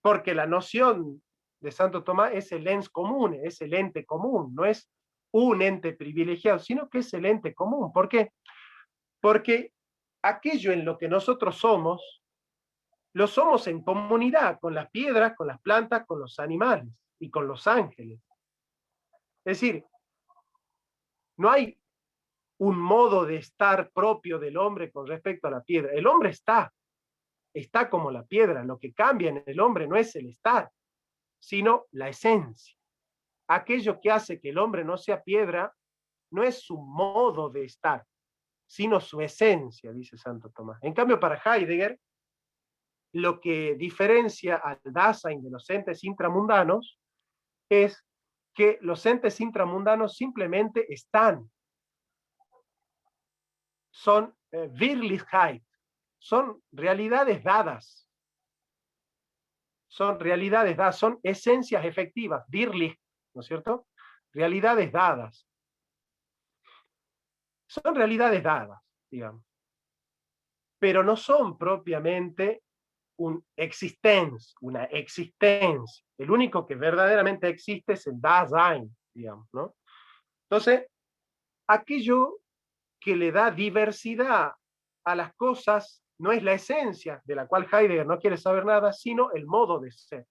A: Porque la noción de Santo Tomás es el ens comune, es el ente común, no es un ente privilegiado, sino que es el ente común. ¿Por qué? Porque aquello en lo que nosotros somos, lo somos en comunidad con las piedras, con las plantas, con los animales y con los ángeles. Es decir, no hay un modo de estar propio del hombre con respecto a la piedra. El hombre está como la piedra. Lo que cambia en el hombre no es el estar, sino la esencia. Aquello que hace que el hombre no sea piedra no es su modo de estar, sino su esencia, dice Santo Tomás. En cambio, para Heidegger, lo que diferencia al Dasein de los entes intramundanos es que los entes intramundanos simplemente están. Son Wirklichkeit, son realidades dadas. Son realidades dadas, son esencias efectivas, Wirklich, ¿no es cierto? Realidades dadas. Son realidades dadas, digamos. Pero no son propiamente una existencia. El único que verdaderamente existe es el Dasein, digamos, ¿no? Entonces, aquello que le da diversidad a las cosas no es la esencia, de la cual Heidegger no quiere saber nada, sino el modo de ser.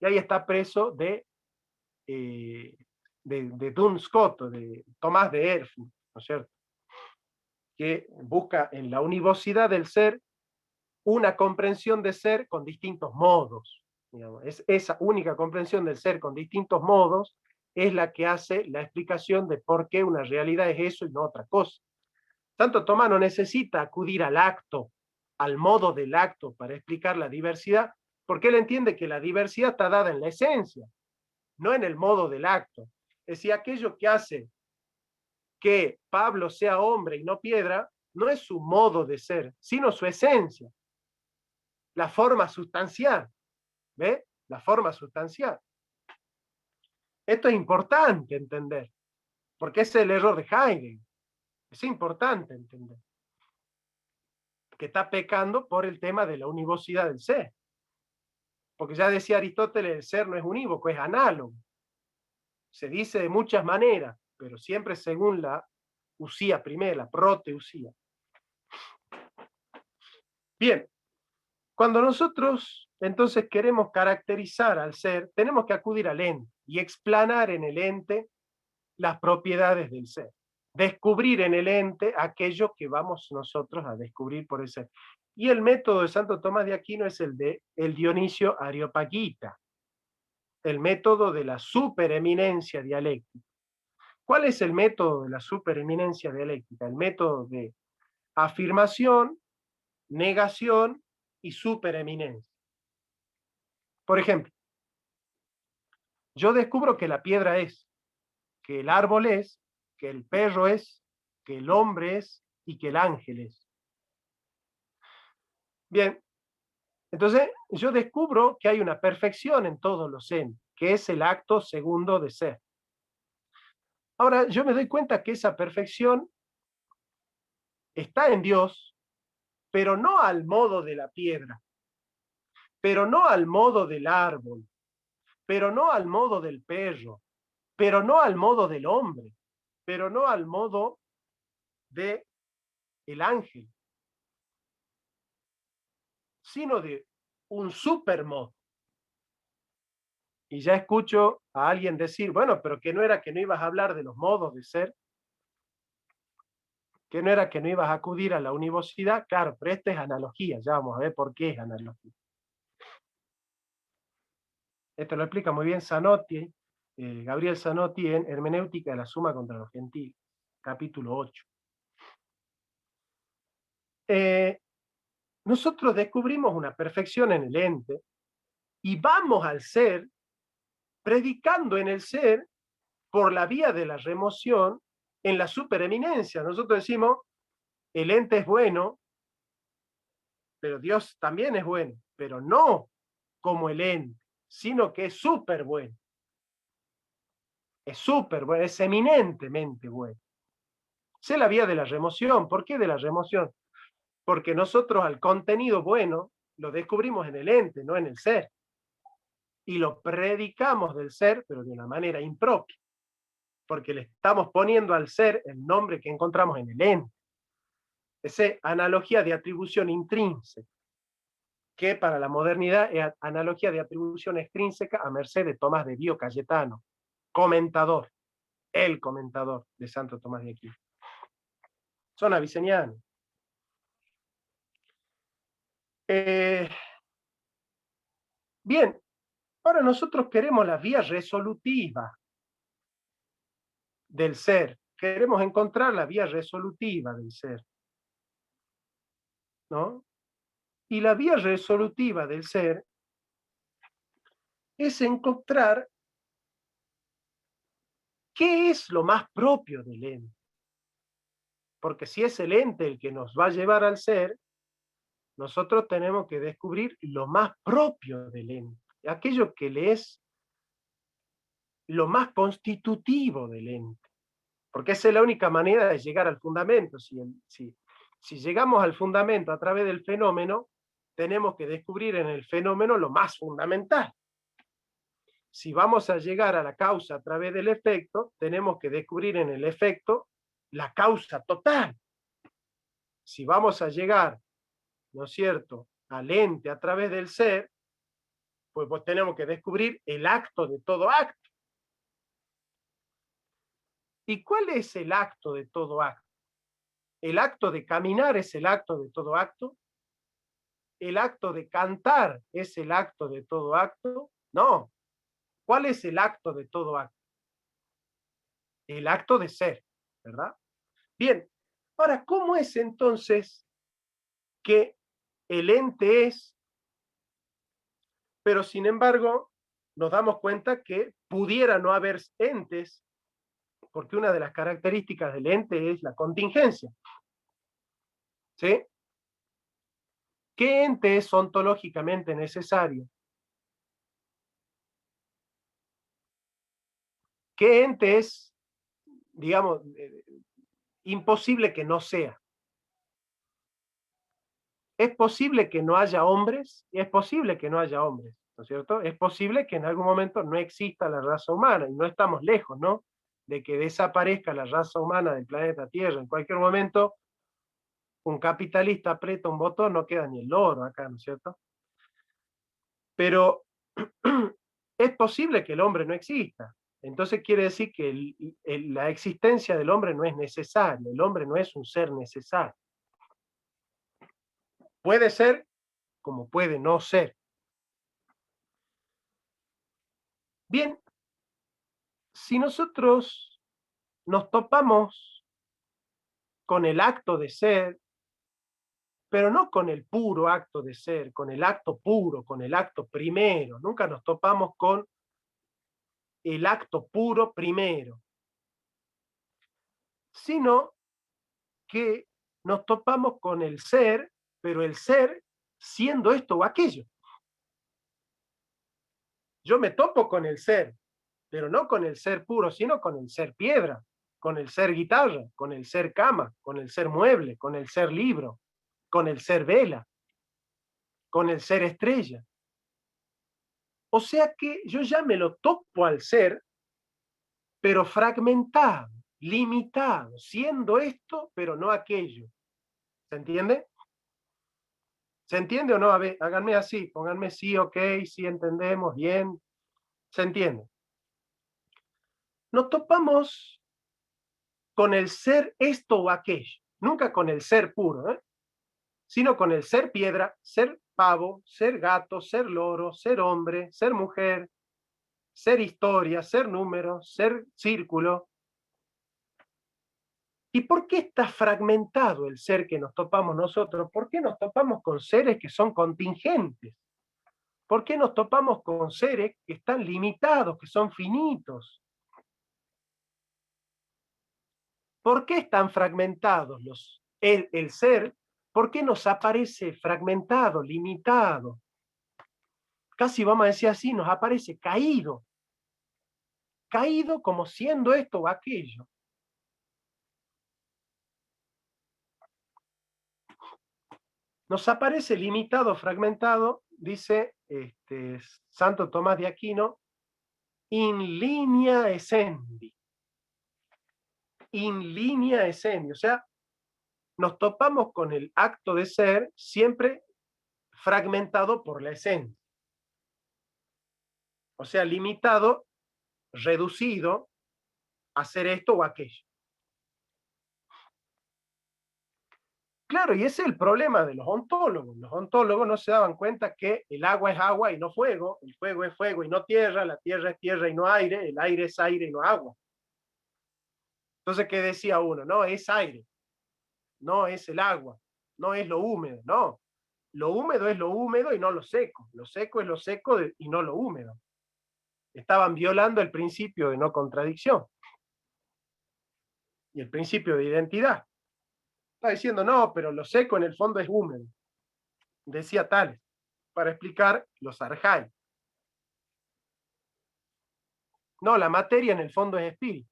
A: Y ahí está preso de Duns Scoto, de Tomás de Erfurt, ¿no es cierto? Que busca en la univocidad del ser una comprensión de ser con distintos modos. Digamos. Es esa única comprensión del ser con distintos modos es la que hace la explicación de por qué una realidad es eso y no otra cosa. Santo Tomás no necesita acudir al acto, al modo del acto para explicar la diversidad, porque él entiende que la diversidad está dada en la esencia, no en el modo del acto. Es decir, aquello que hace que Pablo sea hombre y no piedra, no es su modo de ser, sino su esencia, la forma sustancial. ¿Ve? La forma sustancial. Esto es importante entender, porque ese es el error de Heidegger. Es importante entender que está pecando por el tema de la univocidad del ser. Porque ya decía Aristóteles, el ser no es unívoco, es análogo. Se dice de muchas maneras, pero siempre según la usía primera, la proteusía. Bien, cuando nosotros entonces queremos caracterizar al ser, tenemos que acudir al ente y explanar en el ente las propiedades del ser. Descubrir en el ente aquello que vamos nosotros a descubrir por el ser. Y el método de Santo Tomás de Aquino es el de el Dionisio Areopagita, el método de la supereminencia dialéctica. ¿Cuál es el método de la supereminencia dialéctica? El método de afirmación, negación y supereminencia. Por ejemplo, yo descubro que la piedra es, que el árbol es, que el perro es, que el hombre es, y que el ángel es. Bien, entonces yo descubro que hay una perfección en todos los entes, que es el acto segundo de ser. Ahora, yo me doy cuenta que esa perfección está en Dios, pero no al modo de la piedra, pero no al modo del árbol, pero no al modo del perro, pero no al modo del hombre, pero no al modo de el ángel, sino de un supermodo. Y ya escucho a alguien decir, bueno, pero que no era que no ibas a hablar de los modos de ser, que no era que no ibas a acudir a la univocidad. Claro, pero esta es analogía, ya vamos a ver por qué es analogía. Esto lo explica muy bien Zanotti, Gabriel Zanotti, en Hermenéutica de la Suma contra los Gentiles, capítulo 8. Nosotros descubrimos una perfección en el ente y vamos al ser, predicando en el ser por la vía de la remoción en la supereminencia. Nosotros decimos, el ente es bueno, pero Dios también es bueno, pero no como el ente, sino que es súper bueno. Es súper bueno, es eminentemente bueno. Sé la vía de la remoción. ¿Por qué de la remoción? Porque nosotros al contenido bueno lo descubrimos en el ente, no en el ser. Y lo predicamos del ser, pero de una manera impropia, porque le estamos poniendo al ser el nombre que encontramos en el ente. Esa analogía de atribución intrínseca, que para la modernidad es analogía de atribución extrínseca a merced de Tomás de Dio Cayetano, comentador, el comentador de Santo Tomás de Aquino. Son avicenianos. Bien, ahora nosotros queremos la vía resolutiva del ser. Queremos encontrar la vía resolutiva del ser, ¿no? Y la vía resolutiva del ser es encontrar qué es lo más propio del ente. Porque si es el ente el que nos va a llevar al ser, nosotros tenemos que descubrir lo más propio del ente, aquello que le es lo más constitutivo del ente. Porque esa es la única manera de llegar al fundamento. Si llegamos al fundamento a través del fenómeno, tenemos que descubrir en el fenómeno lo más fundamental. Si vamos a llegar a la causa a través del efecto, tenemos que descubrir en el efecto la causa total. Si vamos a llegar, ¿no es cierto?, al ente a través del ser, pues tenemos que descubrir el acto de todo acto. ¿Y cuál es el acto de todo acto? ¿El acto de caminar es el acto de todo acto? ¿El acto de cantar es el acto de todo acto? No. ¿Cuál es el acto de todo acto? El acto de ser, ¿verdad? Bien, ahora, ¿cómo es entonces que el ente es, pero sin embargo nos damos cuenta que pudiera no haber entes, porque una de las características del ente es la contingencia? ¿Sí? ¿Qué ente es ontológicamente necesario? ¿Qué ente es, digamos, imposible que no sea? Es posible que no haya hombres y es posible que no haya hombres, ¿no es cierto? Es posible que en algún momento no exista la raza humana y no estamos lejos, ¿no?, de que desaparezca la raza humana del planeta Tierra. En cualquier momento, un capitalista aprieta un botón, no queda ni el loro acá, ¿no es cierto? Pero es posible que el hombre no exista. Entonces quiere decir que la existencia del hombre no es necesaria, el hombre no es un ser necesario. Puede ser como puede no ser. Bien, si nosotros nos topamos con el acto de ser, pero no con el puro acto de ser, con el acto puro, con el acto primero, nunca nos topamos con el acto puro primero, sino que nos topamos con el ser, pero el ser siendo esto o aquello. Yo me topo con el ser, pero no con el ser puro, sino con el ser piedra, con el ser guitarra, con el ser cama, con el ser mueble, con el ser libro, con el ser vela, con el ser estrella. O sea que yo ya me lo topo al ser, pero fragmentado, limitado, siendo esto, pero no aquello. ¿Se entiende? ¿Se entiende o no? A ver, háganme así, pónganme sí, ok, sí entendemos, bien. ¿Se entiende? Nos topamos con el ser esto o aquello, nunca con el ser puro, sino con el ser piedra, ser pavo, ser gato, ser loro, ser hombre, ser mujer, ser historia, ser número, ser círculo. ¿Y por qué está fragmentado el ser que nos topamos nosotros? ¿Por qué nos topamos con seres que son contingentes? ¿Por qué nos topamos con seres que están limitados, que son finitos? ¿Por qué están fragmentados el ser? ¿Por qué nos aparece fragmentado, limitado? Casi vamos a decir así, nos aparece caído. Caído como siendo esto o aquello. Nos aparece limitado, fragmentado, dice Santo Tomás de Aquino, in linea essendi. In linea essendi. O sea, nos topamos con el acto de ser siempre fragmentado por la esencia. O sea, limitado, reducido a hacer esto o aquello. Claro, y ese es el problema de los ontólogos. Los ontólogos no se daban cuenta que el agua es agua y no fuego, el fuego es fuego y no tierra, la tierra es tierra y no aire, el aire es aire y no agua. Entonces, ¿qué decía uno? No, es aire, no es el agua, no es lo húmedo, no. Lo húmedo es lo húmedo y no lo seco es lo seco y no lo húmedo. Estaban violando el principio de no contradicción y el principio de identidad. Está diciendo, no, pero lo seco en el fondo es húmedo. Decía Tales, para explicar los arjai. No, la materia en el fondo es espíritu.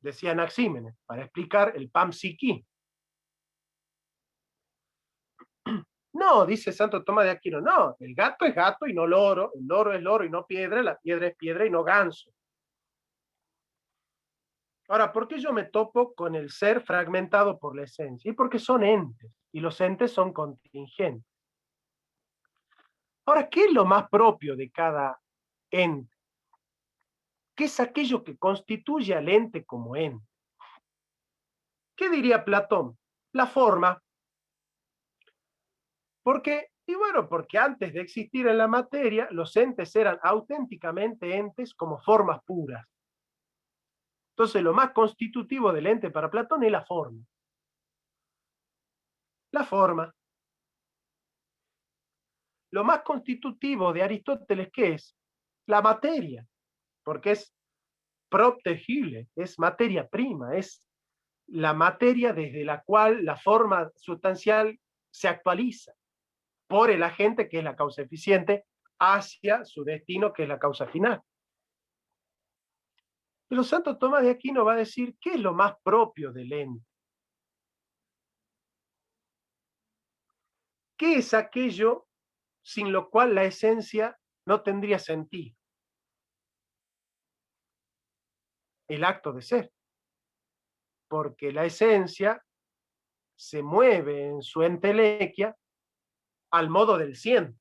A: Decía Anaxímenes, para explicar el pam psiqui. No, dice Santo Tomás de Aquino, no, el gato es gato y no loro, el loro es loro y no piedra, la piedra es piedra y no ganso. Ahora, ¿por qué yo me topo con el ser fragmentado por la esencia? Y porque son entes, y los entes son contingentes. Ahora, ¿qué es lo más propio de cada ente? ¿Qué es aquello que constituye al ente como ente? ¿Qué diría Platón? La forma. ¿Por qué? Y bueno, porque antes de existir en la materia, los entes eran auténticamente entes como formas puras. Entonces, lo más constitutivo del ente para Platón es la forma. La forma. Lo más constitutivo de Aristóteles, ¿qué es? La materia, porque es protegible, es materia prima, es la materia desde la cual la forma sustancial se actualiza por el agente, que es la causa eficiente, hacia su destino, que es la causa final. Pero Santo Tomás de Aquino va a decir, ¿qué es lo más propio del ente? ¿Qué es aquello sin lo cual la esencia no tendría sentido? El acto de ser. Porque la esencia se mueve en su entelequia al modo del 100.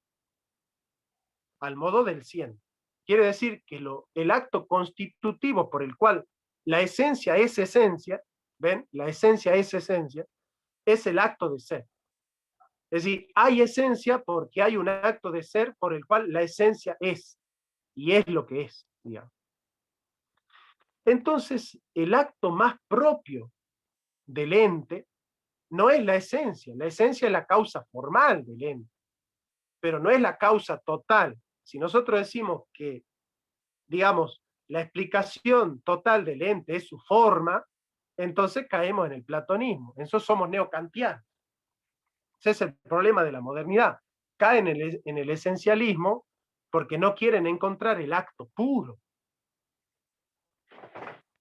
A: Al modo del 100. Quiere decir que el acto constitutivo por el cual la esencia es esencia, ¿ven? La esencia es el acto de ser. Es decir, hay esencia porque hay un acto de ser por el cual la esencia es, y es lo que es, digamos. Entonces, el acto más propio del ente no es la esencia es la causa formal del ente, pero no es la causa total. Si nosotros decimos que, digamos, la explicación total del ente es su forma, entonces caemos en el platonismo. Eso somos neocantianos. Ese es el problema de la modernidad. Caen en el esencialismo porque no quieren encontrar el acto puro.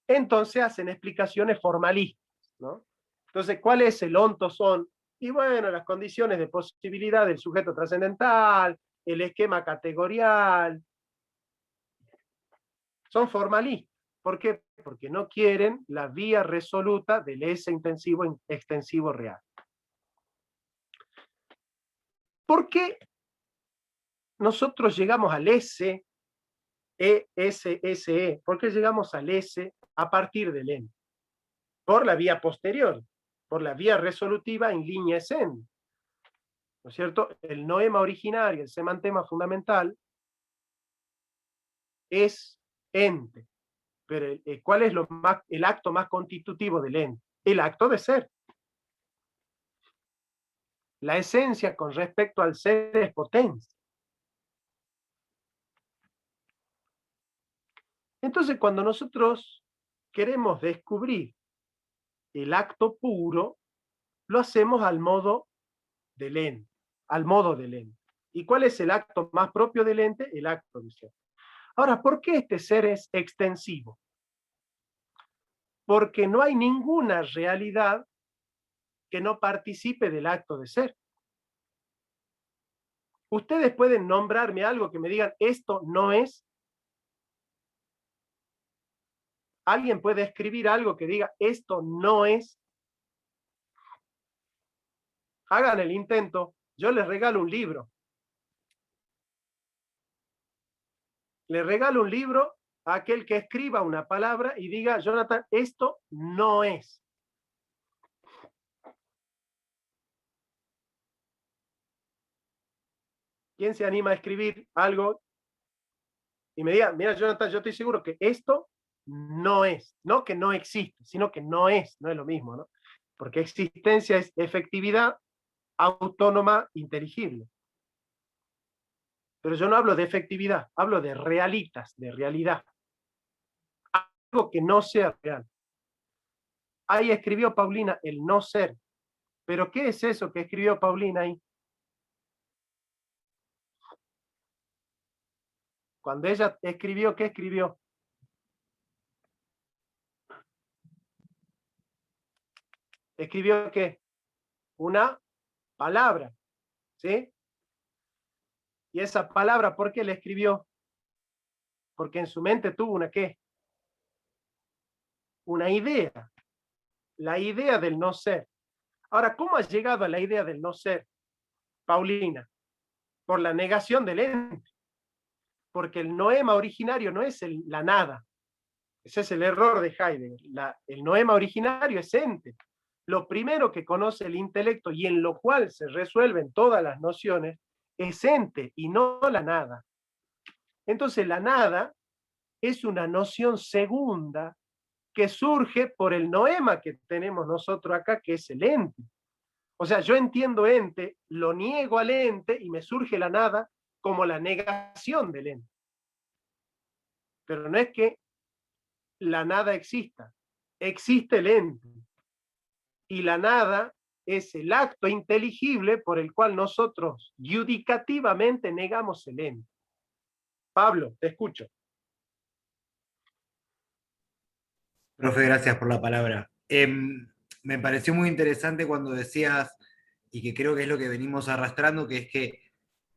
A: Entonces hacen explicaciones formalistas, ¿no? Entonces, ¿cuál es el onto son? Y bueno, las condiciones de posibilidad del sujeto trascendental, el esquema categorial, son formalistas. ¿Por qué? Porque no quieren la vía resoluta del ese intensivo extensivo real. ¿Por qué nosotros llegamos al S, E? ¿Por qué llegamos al S a partir del N? Por la vía posterior, por la vía resolutiva en línea SN. ¿No es cierto? El noema originario, el semantema fundamental, es ente. Pero ¿cuál es el acto más constitutivo del ente? El acto de ser. La esencia con respecto al ser es potencia. Entonces, cuando nosotros queremos descubrir el acto puro, lo hacemos al modo del ente, al modo del ente. ¿Y cuál es el acto más propio del ente? El acto de ser. Ahora, ¿por qué este ser es extensivo? Porque no hay ninguna realidad que no participe del acto de ser. Ustedes pueden nombrarme algo que me digan, esto no es. ¿Alguien puede escribir algo que diga, esto no es? Hagan el intento. Yo les regalo un libro. Le regalo un libro a aquel que escriba una palabra y diga, Jonathan, esto no es. ¿Quién se anima a escribir algo y me diga, mira, Jonathan, yo estoy seguro que esto no es? No que no existe, sino que no es lo mismo, ¿no? Porque existencia es efectividad autónoma, inteligible. Pero yo no hablo de efectividad, hablo de realitas, de realidad. Algo que no sea real. Ahí escribió Paulina el no ser. ¿Pero qué es eso que escribió Paulina ahí? Cuando ella escribió, ¿qué escribió? ¿Escribió qué? Una palabra, ¿sí? Y esa palabra, ¿por qué la escribió? Porque en su mente tuvo una ¿qué? Una idea. La idea del no ser. Ahora, ¿cómo ha llegado a la idea del no ser, Paulina? Por la negación del ente. Porque el noema originario no es la nada. Ese es el error de Heidegger. El noema originario es ente. Lo primero que conoce el intelecto y en lo cual se resuelven todas las nociones es ente y no la nada. Entonces la nada es una noción segunda que surge por el noema que tenemos nosotros acá, que es el ente. O sea, yo entiendo ente, lo niego al ente y me surge la nada como la negación del ente. Pero no es que la nada exista, existe el ente. Y la nada es el acto inteligible por el cual nosotros judicativamente negamos el ente. Pablo, te escucho.
D: Profe, gracias por la palabra. Me pareció muy interesante cuando decías, y que creo que es lo que venimos arrastrando, que es que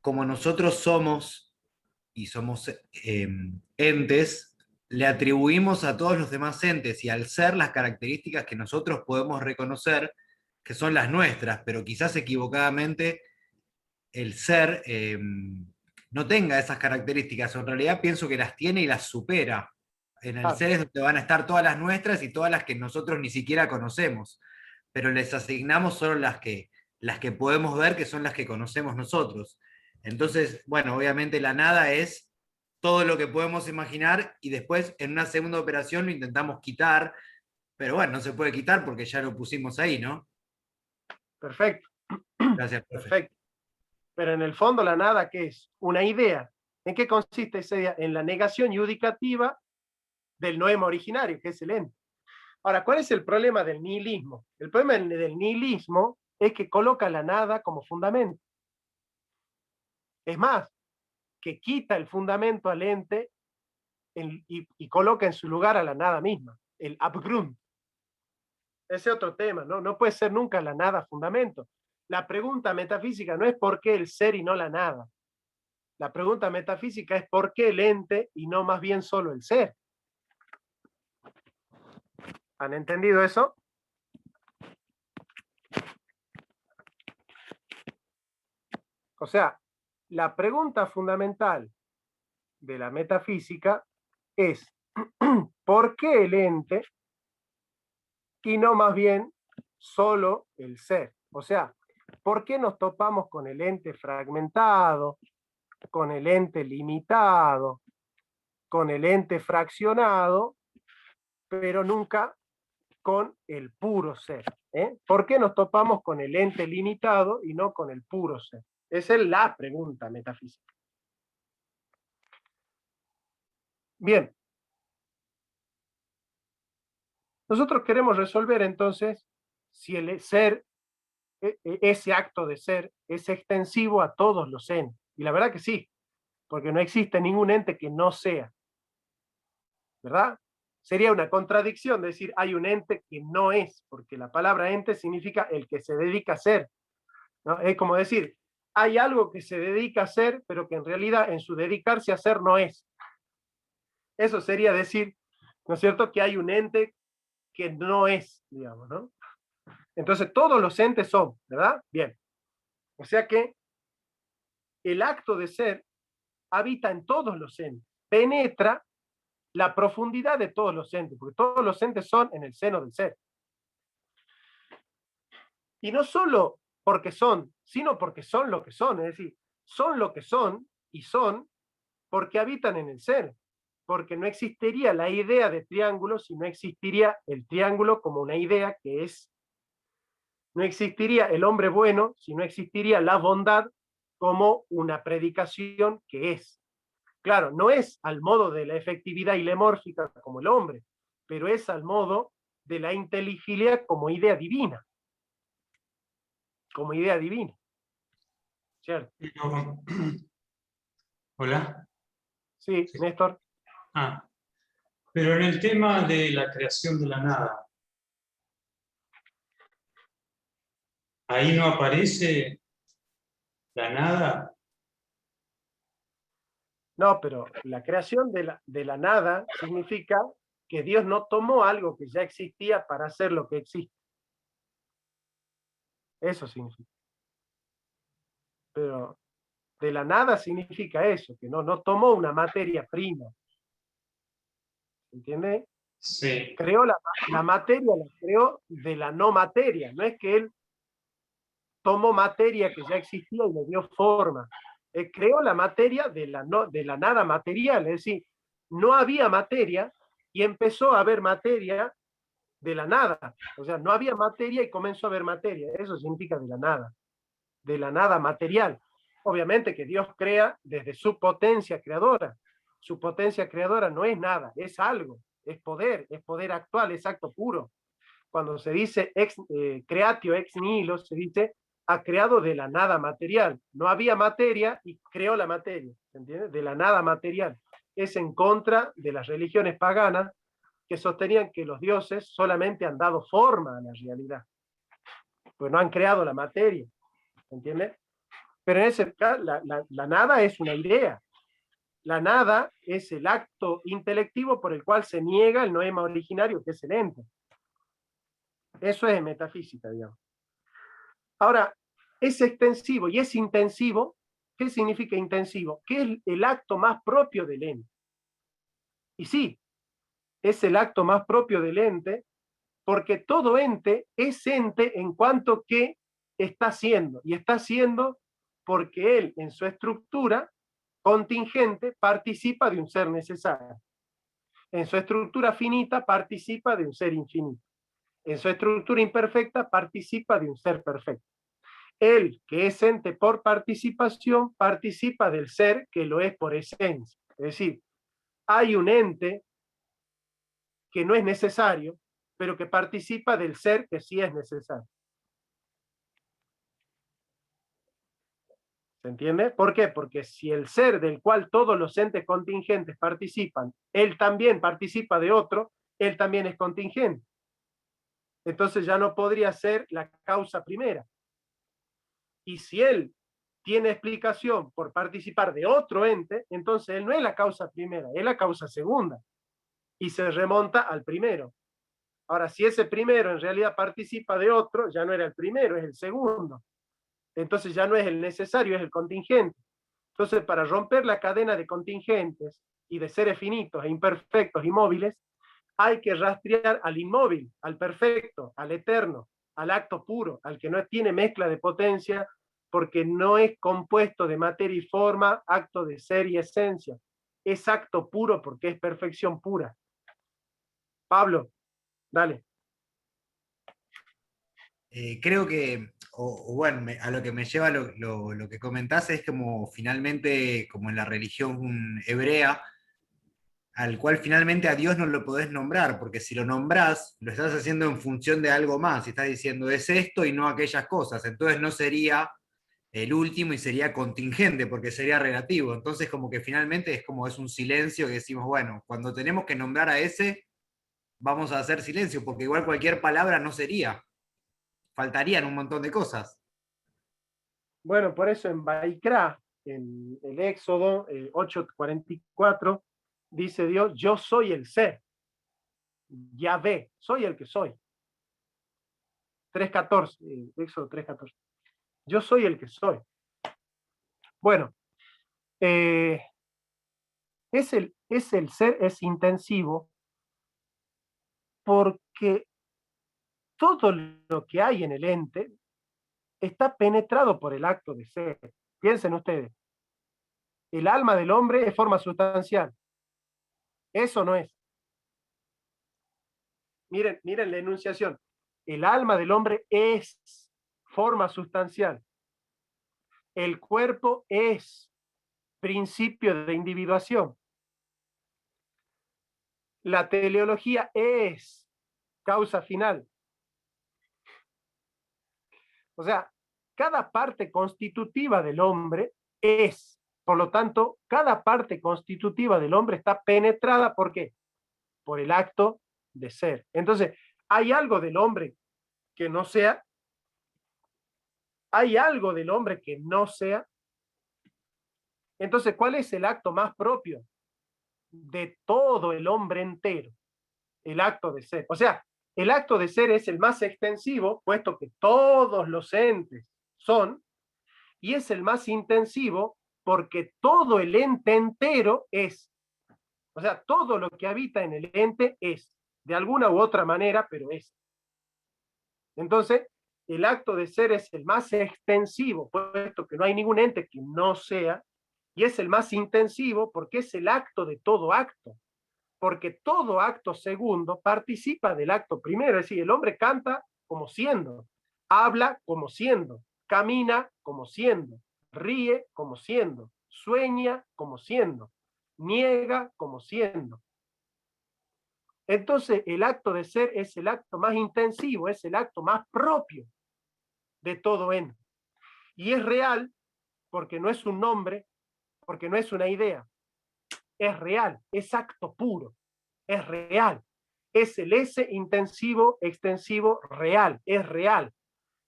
D: como nosotros somos y somos entes, le atribuimos a todos los demás entes y al ser las características que nosotros podemos reconocer que son las nuestras, pero quizás equivocadamente el ser no tenga esas características, o en realidad pienso que las tiene y las supera. En el ser es donde van a estar todas las nuestras y todas las que nosotros ni siquiera conocemos, pero les asignamos solo las que podemos ver, que son las que conocemos nosotros. Entonces, bueno, obviamente la nada es todo lo que podemos imaginar y después en una segunda operación lo intentamos quitar, pero bueno, no se puede quitar porque ya lo pusimos ahí, ¿no?
A: Perfecto.
D: Gracias, profe.
A: Perfecto. Pero en el fondo la nada, ¿qué es? Una idea. ¿En qué consiste esa idea? En la negación judicativa del noema originario, que es el ente. Ahora, ¿cuál es el problema del nihilismo? El problema del nihilismo es que coloca la nada como fundamento. Es más, que quita el fundamento al ente y coloca en su lugar a la nada misma, el Abgrund. Ese es otro tema, ¿no? No puede ser nunca la nada fundamento. La pregunta metafísica no es por qué el ser y no la nada. La pregunta metafísica es por qué el ente y no más bien solo el ser. ¿Han entendido eso? O sea, la pregunta fundamental de la metafísica es ¿por qué el ente y no más bien solo el ser? O sea, ¿por qué nos topamos con el ente fragmentado, con el ente limitado, con el ente fraccionado, pero nunca con el puro ser? ¿Por qué nos topamos con el ente limitado y no con el puro ser? Esa es la pregunta metafísica. Bien. Nosotros queremos resolver entonces si el ser, ese acto de ser, es extensivo a todos los entes. Y la verdad que sí, porque no existe ningún ente que no sea. ¿Verdad? Sería una contradicción decir hay un ente que no es, porque la palabra ente significa el que se dedica a ser, ¿no? Es como decir, hay algo que se dedica a ser, pero que en realidad en su dedicarse a ser no es. Eso sería decir, ¿no es cierto?, que hay un ente que no es, digamos, ¿no? Entonces todos los entes son, ¿verdad? Bien. O sea que el acto de ser habita en todos los entes, penetra la profundidad de todos los entes, porque todos los entes son en el seno del ser. Y no solo porque son, sino porque son lo que son, es decir, son lo que son y son porque habitan en el ser, porque no existiría la idea de triángulo si no existiría el triángulo como una idea que es, no existiría el hombre bueno si no existiría la bondad como una predicación que es. Claro, no es al modo de la efectividad ilemórfica como el hombre, pero es al modo de la inteligibilidad como idea divina. Como idea divina. ¿Cierto?
E: Hola.
A: Sí, Néstor.
E: Pero en el tema de la creación de la nada, ahí no aparece la nada.
A: No, pero la creación de la nada significa que Dios no tomó algo que ya existía para hacer lo que existe. Eso significa. Pero de la nada significa eso, que no tomó una materia prima. ¿Entiende?
E: Sí.
A: Creó la materia, la creó de la no materia. No es que él tomó materia que ya existía y le dio forma. Él creó la materia de la nada material, es decir, no había materia y empezó a haber materia de la nada. O sea, no había materia y comenzó a haber materia. Eso significa de la nada material. Obviamente que Dios crea desde su potencia creadora. Su potencia creadora no es nada, es algo, es poder actual, es acto puro. Cuando se dice creatio ex nihilo, se dice ha creado de la nada material. No había materia y creó la materia, ¿entiende? De la nada material. Es en contra de las religiones paganas que sostenían que los dioses solamente han dado forma a la realidad, pues no han creado la materia, ¿entiende? Pero en ese caso, la nada es una idea. La nada es el acto intelectivo por el cual se niega el noema originario, que es el ente. Eso es metafísica, digamos. Ahora, es extensivo y es intensivo. ¿Qué significa intensivo? Que es el acto más propio del ente. Y sí, es el acto más propio del ente, porque todo ente es ente en cuanto que está haciendo, y está haciendo porque él, en su estructura contingente, participa de un ser necesario. En su estructura finita, participa de un ser infinito. En su estructura imperfecta, participa de un ser perfecto. Él, que es ente por participación, participa del ser que lo es por esencia. Es decir, hay un ente que no es necesario, pero que participa del ser que sí es necesario. ¿Se entiende? ¿Por qué? Porque si el ser del cual todos los entes contingentes participan, él también participa de otro, él también es contingente. Entonces ya no podría ser la causa primera. Y si él tiene explicación por participar de otro ente, entonces él no es la causa primera, es la causa segunda. Y se remonta al primero. Ahora, si ese primero en realidad participa de otro, ya no era el primero, es el segundo. Entonces ya no es el necesario, es el contingente. Entonces, para romper la cadena de contingentes y de seres finitos e imperfectos y móviles, hay que rastrear al inmóvil, al perfecto, al eterno, al acto puro, al que no tiene mezcla de potencia, porque no es compuesto de materia y forma, acto de ser y esencia. Es acto puro porque es perfección pura. Pablo, dale.
D: Creo que, o bueno, a lo que me lleva lo que comentás es como finalmente, como en la religión hebrea, al cual finalmente a Dios no lo podés nombrar, porque si lo nombrás, lo estás haciendo en función de algo más, y estás diciendo es esto y no aquellas cosas, entonces no sería el último y sería contingente, porque sería relativo, entonces como que finalmente es como es un silencio que decimos, bueno, cuando tenemos que nombrar a ese, vamos a hacer silencio, porque igual cualquier palabra no sería, faltarían un montón de cosas.
A: Bueno, por eso en Baikra, en el Éxodo 8:44, dice Dios, yo soy el ser. Yahvé, soy el que soy. 3:14, Éxodo 3:14. Yo soy el que soy. Bueno, es el ser, es intensivo, porque todo lo que hay en el ente está penetrado por el acto de ser. Piensen ustedes, el alma del hombre es forma sustancial. Eso no es. Miren la enunciación. El alma del hombre es forma sustancial. El cuerpo es principio de individuación. La teleología es causa final. O sea, cada parte constitutiva del hombre es, por lo tanto, cada parte constitutiva del hombre está penetrada, ¿por qué? Por el acto de ser. Entonces, ¿hay algo del hombre que no sea? ¿Hay algo del hombre que no sea? Entonces, ¿cuál es el acto más propio de todo el hombre entero? El acto de ser. O sea, el acto de ser es el más extensivo, puesto que todos los entes son, y es el más intensivo porque todo el ente entero es. O sea, todo lo que habita en el ente es, de alguna u otra manera, pero es. Entonces, el acto de ser es el más extensivo, puesto que no hay ningún ente que no sea, y es el más intensivo porque es el acto de todo acto, porque todo acto segundo participa del acto primero, es decir, el hombre canta como siendo, habla como siendo, camina como siendo, ríe como siendo, sueña como siendo, niega como siendo. Entonces, el acto de ser es el acto más intensivo, es el acto más propio de todo ente. Y es real porque no es un nombre, porque no es una idea, es real, es acto puro, es real. Es el S intensivo, extensivo, real, es real.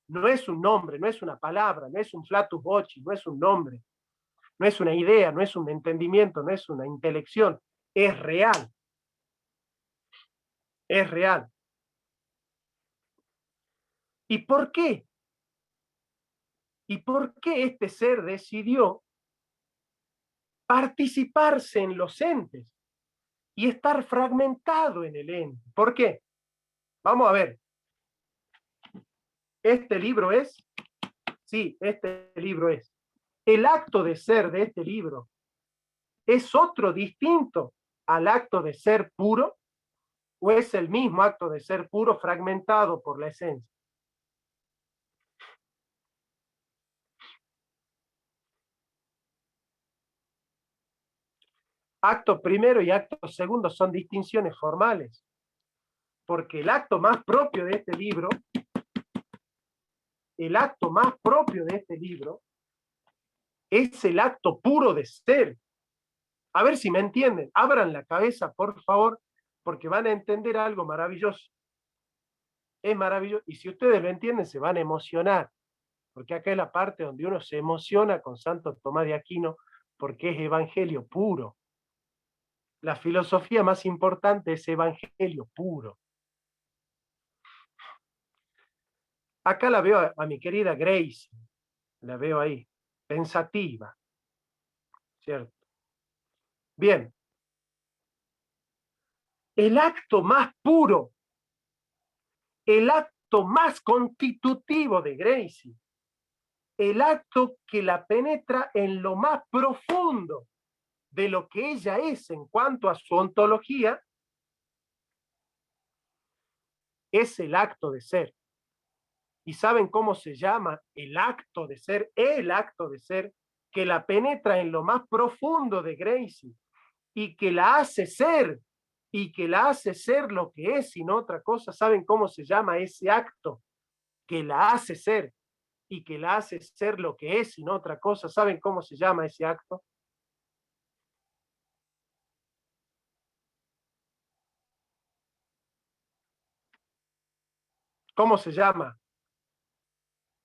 A: No es un nombre, no es una palabra, no es un flatus voci, no es un nombre, no es una idea, no es un entendimiento, no es una intelección, es real. Es real. ¿Y por qué? ¿Y por qué este ser decidió participarse en los entes y estar fragmentado en el ente? ¿Por qué? Vamos a ver. Este libro es, sí, este libro es. El acto de ser de este libro es otro distinto al acto de ser puro, o es el mismo acto de ser puro fragmentado por la esencia. Acto primero y acto segundo son distinciones formales. Porque el acto más propio de este libro, el acto más propio de este libro, es el acto puro de ser. A ver si me entienden. Abran la cabeza, por favor, porque van a entender algo maravilloso. Es maravilloso. Y si ustedes lo entienden, se van a emocionar. Porque acá es la parte donde uno se emociona con Santo Tomás de Aquino, porque es evangelio puro. La filosofía más importante es evangelio puro. Acá la veo a mi querida Grace, la veo ahí, pensativa, ¿cierto? Bien. El acto más puro, el acto más constitutivo de Gracie, el acto que la penetra en lo más profundo de lo que ella es en cuanto a su ontología, es el acto de ser. ¿Y saben cómo se llama el acto de ser? El acto de ser que la penetra en lo más profundo de Gracie y que la hace ser, y que la hace ser lo que es y no otra cosa. ¿Saben cómo se llama ese acto que la hace ser y que la hace ser lo que es y no otra cosa? ¿Saben cómo se llama ese acto? ¿Cómo se llama?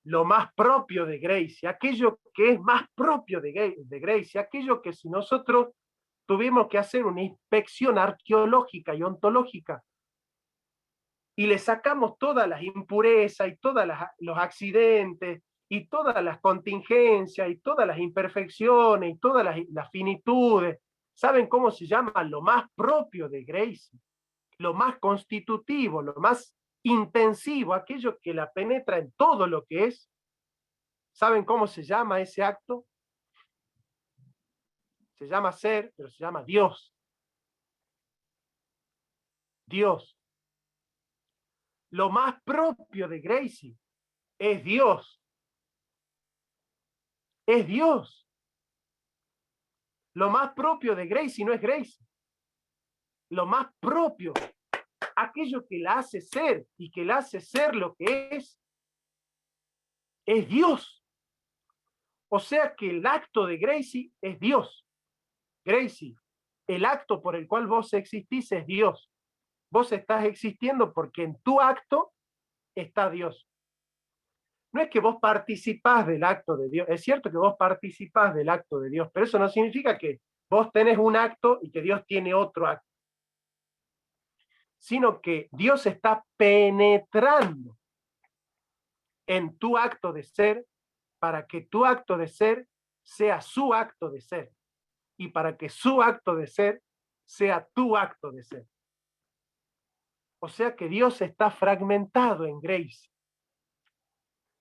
A: Lo más propio de Gracie, aquello que es más propio de Gracie, aquello que si nosotros tuvimos que hacer una inspección arqueológica y ontológica y le sacamos todas las impurezas y todos los accidentes y todas las contingencias y todas las imperfecciones y todas las finitudes, ¿saben cómo se llama? Lo más propio de Gracie, lo más constitutivo, lo más intensivo, aquello que la penetra en todo lo que es. ¿Saben cómo se llama ese acto? Se llama ser, pero se llama Dios. Dios. Lo más propio de Gracie es Dios. Es Dios. Lo más propio de Gracie no es Gracie. Lo más propio, aquello que la hace ser y que la hace ser lo que es Dios. O sea que el acto de Gracie es Dios. Gracie, el acto por el cual vos existís es Dios. Vos estás existiendo porque en tu acto está Dios. No es que vos participás del acto de Dios. Es cierto que vos participás del acto de Dios, pero eso no significa que vos tenés un acto y que Dios tiene otro acto. Sino que Dios está penetrando en tu acto de ser para que tu acto de ser sea su acto de ser y para que su acto de ser sea tu acto de ser. O sea que Dios está fragmentado en Gracie.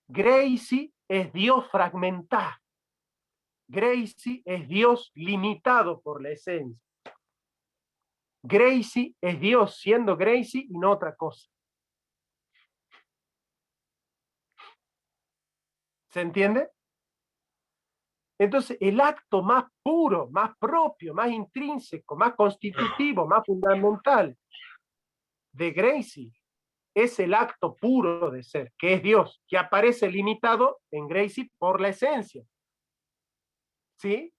A: Gracie es Dios fragmentado. Gracie es Dios limitado por la esencia. Gracie es Dios siendo Gracie y no otra cosa. ¿Se entiende? Entonces, el acto más puro, más propio, más intrínseco, más constitutivo, más fundamental de Gracie es el acto puro de ser, que es Dios, que aparece limitado en Gracie por la esencia. ¿Sí?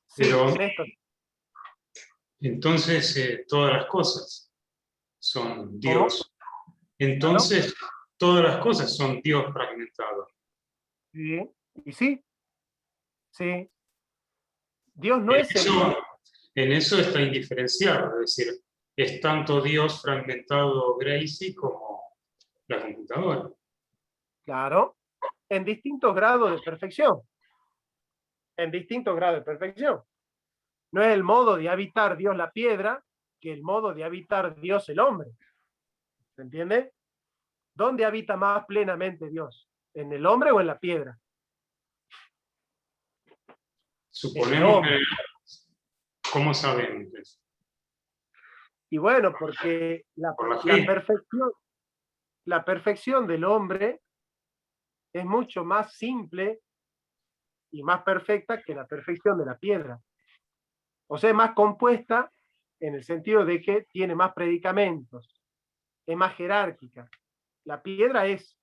A: Sí,
E: Pero
A: Néstor.
E: entonces todas las cosas son Dios. Entonces todas las cosas son Dios fragmentado.
A: Sí, y sí. Sí. Dios no
E: En
A: es
E: eso, en eso está indiferenciado, es decir, es tanto Dios fragmentado Gracie como la computadora.
A: Claro, en distintos grados de perfección. En distintos grados de perfección. No es el modo de habitar Dios la piedra que el modo de habitar Dios el hombre. ¿Se entiende? ¿Dónde habita más plenamente Dios? ¿En el hombre o en la piedra?
E: Suponemos que... ¿Cómo sabemos eso?
A: Y bueno, porque
E: Por la fe.
A: La perfección del hombre es mucho más simple y más perfecta que la perfección de la piedra. O sea, es más compuesta en el sentido de que tiene más predicamentos, es más jerárquica. La piedra es,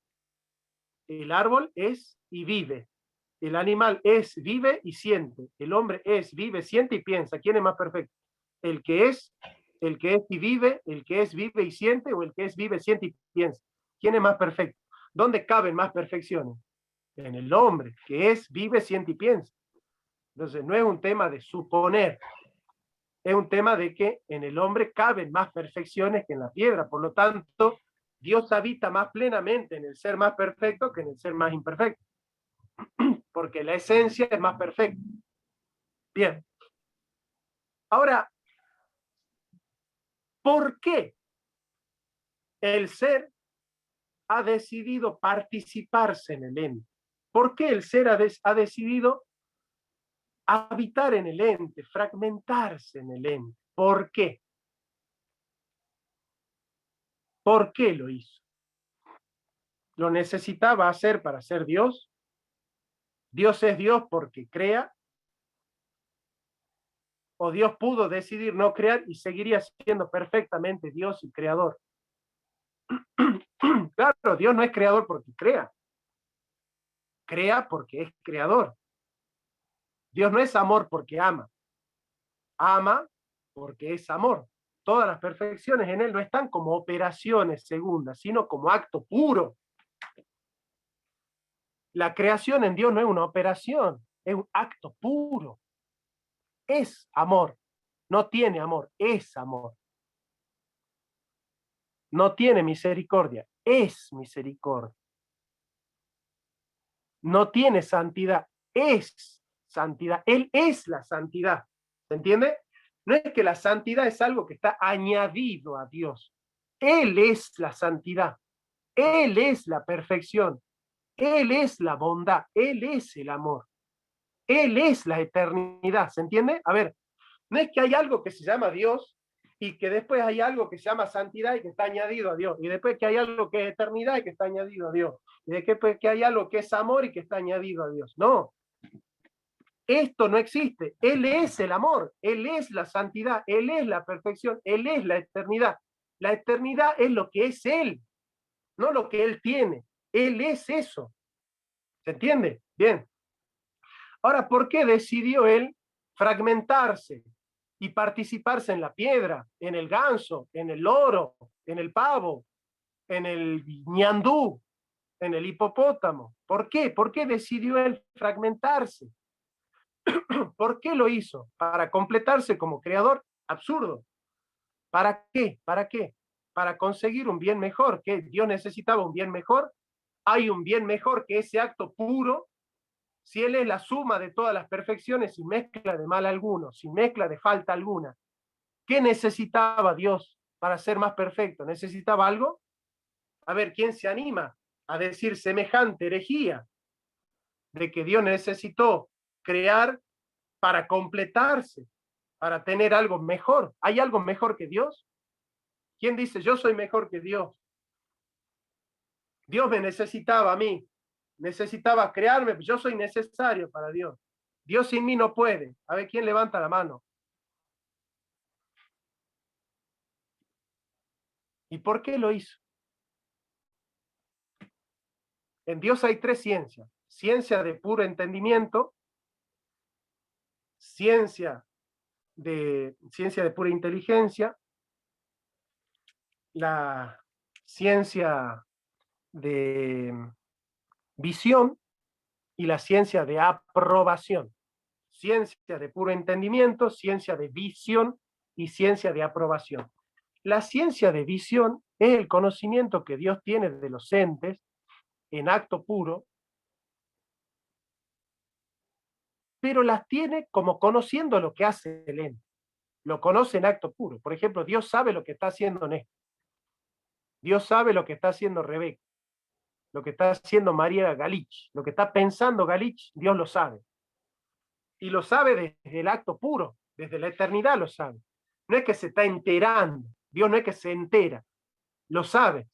A: el árbol es y vive. El animal es, vive y siente. El hombre es, vive, siente y piensa. ¿Quién es más perfecto? El que es y vive, el que es, vive y siente, o el que es, vive, siente y piensa. ¿Quién es más perfecto? ¿Dónde caben más perfecciones? En el hombre, que es, vive, siente y piensa. Entonces, no es un tema de suponer, es un tema de que en el hombre caben más perfecciones que en la piedra. Por lo tanto, Dios habita más plenamente en el ser más perfecto que en el ser más imperfecto, porque la esencia es más perfecta. Bien. Ahora, ¿por qué el ser ha decidido participarse en el ente? ¿Por qué el ser ha decidido habitar en el ente, fragmentarse en el ente? ¿Por qué? ¿Por qué lo hizo? ¿Lo necesitaba hacer para ser Dios? ¿Dios es Dios porque crea? ¿O Dios pudo decidir no crear y seguiría siendo perfectamente Dios y creador? Claro, Dios no es creador porque crea. Crea porque es creador. Dios no es amor porque ama. Ama porque es amor. Todas las perfecciones en Él no están como operaciones segundas, sino como acto puro. La creación en Dios no es una operación, es un acto puro. Es amor. No tiene amor, es amor. No tiene misericordia, es misericordia. No tiene santidad, es santidad. Él es la santidad. ¿Se entiende? No es que la santidad es algo que está añadido a Dios. Él es la santidad. Él es la perfección. Él es la bondad. Él es el amor. Él es la eternidad. ¿Se entiende? A ver, no es que hay algo que se llama Dios y que después hay algo que se llama santidad y que está añadido a Dios. Y después que hay algo que es eternidad y que está añadido a Dios. Y después que hay algo que es amor y que está añadido a Dios. No. Esto no existe. Él es el amor. Él es la santidad. Él es la perfección. Él es la eternidad. La eternidad es lo que es Él, no lo que Él tiene. Él es eso. ¿Se entiende? Bien. Ahora, ¿por qué decidió Él fragmentarse y participarse en la piedra, en el ganso, en el loro, en el pavo, en el ñandú, en el hipopótamo? ¿Por qué? ¿Por qué decidió Él fragmentarse? ¿Por qué lo hizo? ¿Para completarse como creador? Absurdo. ¿Para qué? ¿Para qué? Para conseguir un bien mejor. ¿Qué? ¿Dios necesitaba un bien mejor? ¿Hay un bien mejor que ese acto puro? Si Él es la suma de todas las perfecciones, sin mezcla de mal alguno, sin mezcla de falta alguna, ¿qué necesitaba Dios para ser más perfecto? ¿Necesitaba algo? A ver, ¿quién se anima a decir semejante herejía de que Dios necesitó crear para completarse, para tener algo mejor? ¿Hay algo mejor que Dios? ¿Quién dice yo soy mejor que Dios? Dios me necesitaba a mí, necesitaba crearme, yo soy necesario para Dios. Dios sin mí no puede. A ver, ¿quién levanta la mano? ¿Y por qué lo hizo? En Dios hay tres ciencias. Ciencia de puro entendimiento, ciencia de pura inteligencia, la ciencia de visión y la ciencia de aprobación. Ciencia de puro entendimiento, ciencia de visión y ciencia de aprobación. La ciencia de visión es el conocimiento que Dios tiene de los entes en acto puro, pero las tiene como conociendo lo que hace el ente. Lo conoce en acto puro. Por ejemplo, Dios sabe lo que está haciendo Néstor. Dios sabe lo que está haciendo Rebeca, lo que está haciendo María Galich, lo que está pensando Galich, Dios lo sabe. Y lo sabe desde el acto puro, desde la eternidad lo sabe. No es que se está enterando, Dios no es que se entera, lo sabe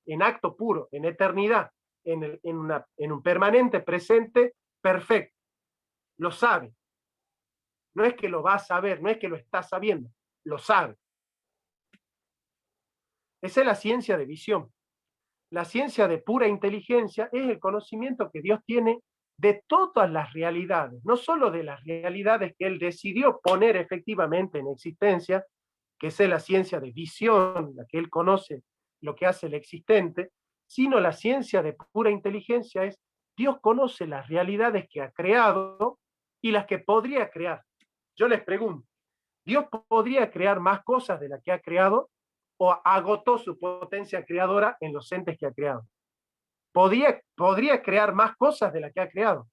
A: en acto puro, en eternidad, en un permanente presente perfecto. Lo sabe. No es que lo va a saber, no es que lo está sabiendo, lo sabe. Esa es la ciencia de visión. La ciencia de pura inteligencia es el conocimiento que Dios tiene de todas las realidades, no solo de las realidades que Él decidió poner efectivamente en existencia, que es la ciencia de visión, la que Él conoce lo que hace el existente, sino la ciencia de pura inteligencia es Dios conoce las realidades que ha creado y las que podría crear. Yo les pregunto, ¿Dios podría crear más cosas de las que ha creado o agotó su potencia creadora en los entes que ha creado? Podría crear más cosas de las que ha creado.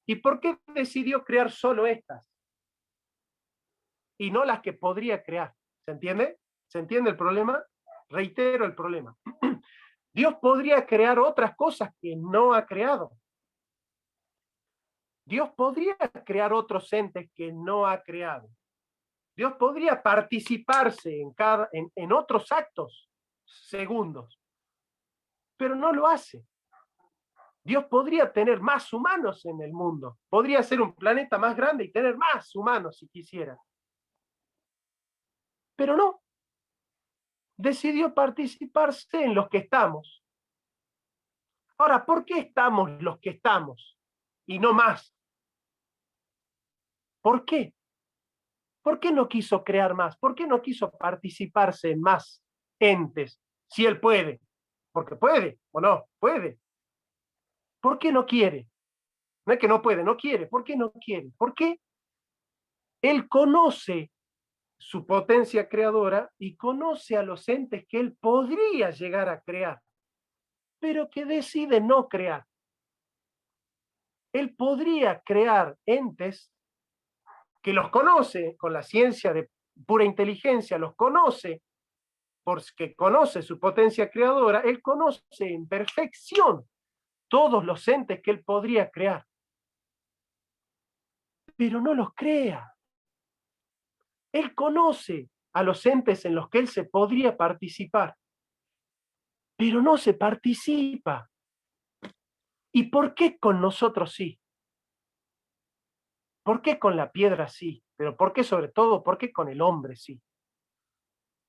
A: ¿Y por qué decidió crear solo estas? Y no las que podría crear. ¿Se entiende? ¿Se entiende el problema? Reitero el problema. Dios podría crear otras cosas que no ha creado. Dios podría crear otros entes que no ha creado. Dios podría participarse en otros actos segundos, pero no lo hace. Dios podría tener más humanos en el mundo. Podría ser un planeta más grande y tener más humanos si quisiera. Pero no. Decidió participarse en los que estamos. Ahora, ¿por qué estamos los que estamos y no más? ¿Por qué? ¿Por qué no quiso crear más? ¿Por qué no quiso participarse en más entes? Si Él puede. Porque puede, ¿o no? Puede. ¿Por qué no quiere? No es que no puede, no quiere. ¿Por qué no quiere? ¿Por qué? Él conoce su potencia creadora y conoce a los entes que Él podría llegar a crear, pero que decide no crear. Él podría crear entes que los conoce con la ciencia de pura inteligencia, los conoce porque conoce su potencia creadora, Él conoce en perfección todos los entes que Él podría crear, pero no los crea. Él conoce a los entes en los que Él se podría participar, pero no se participa. ¿Y por qué con nosotros sí? ¿Por qué con la piedra sí? Pero ¿por qué sobre todo? ¿Por qué con el hombre sí?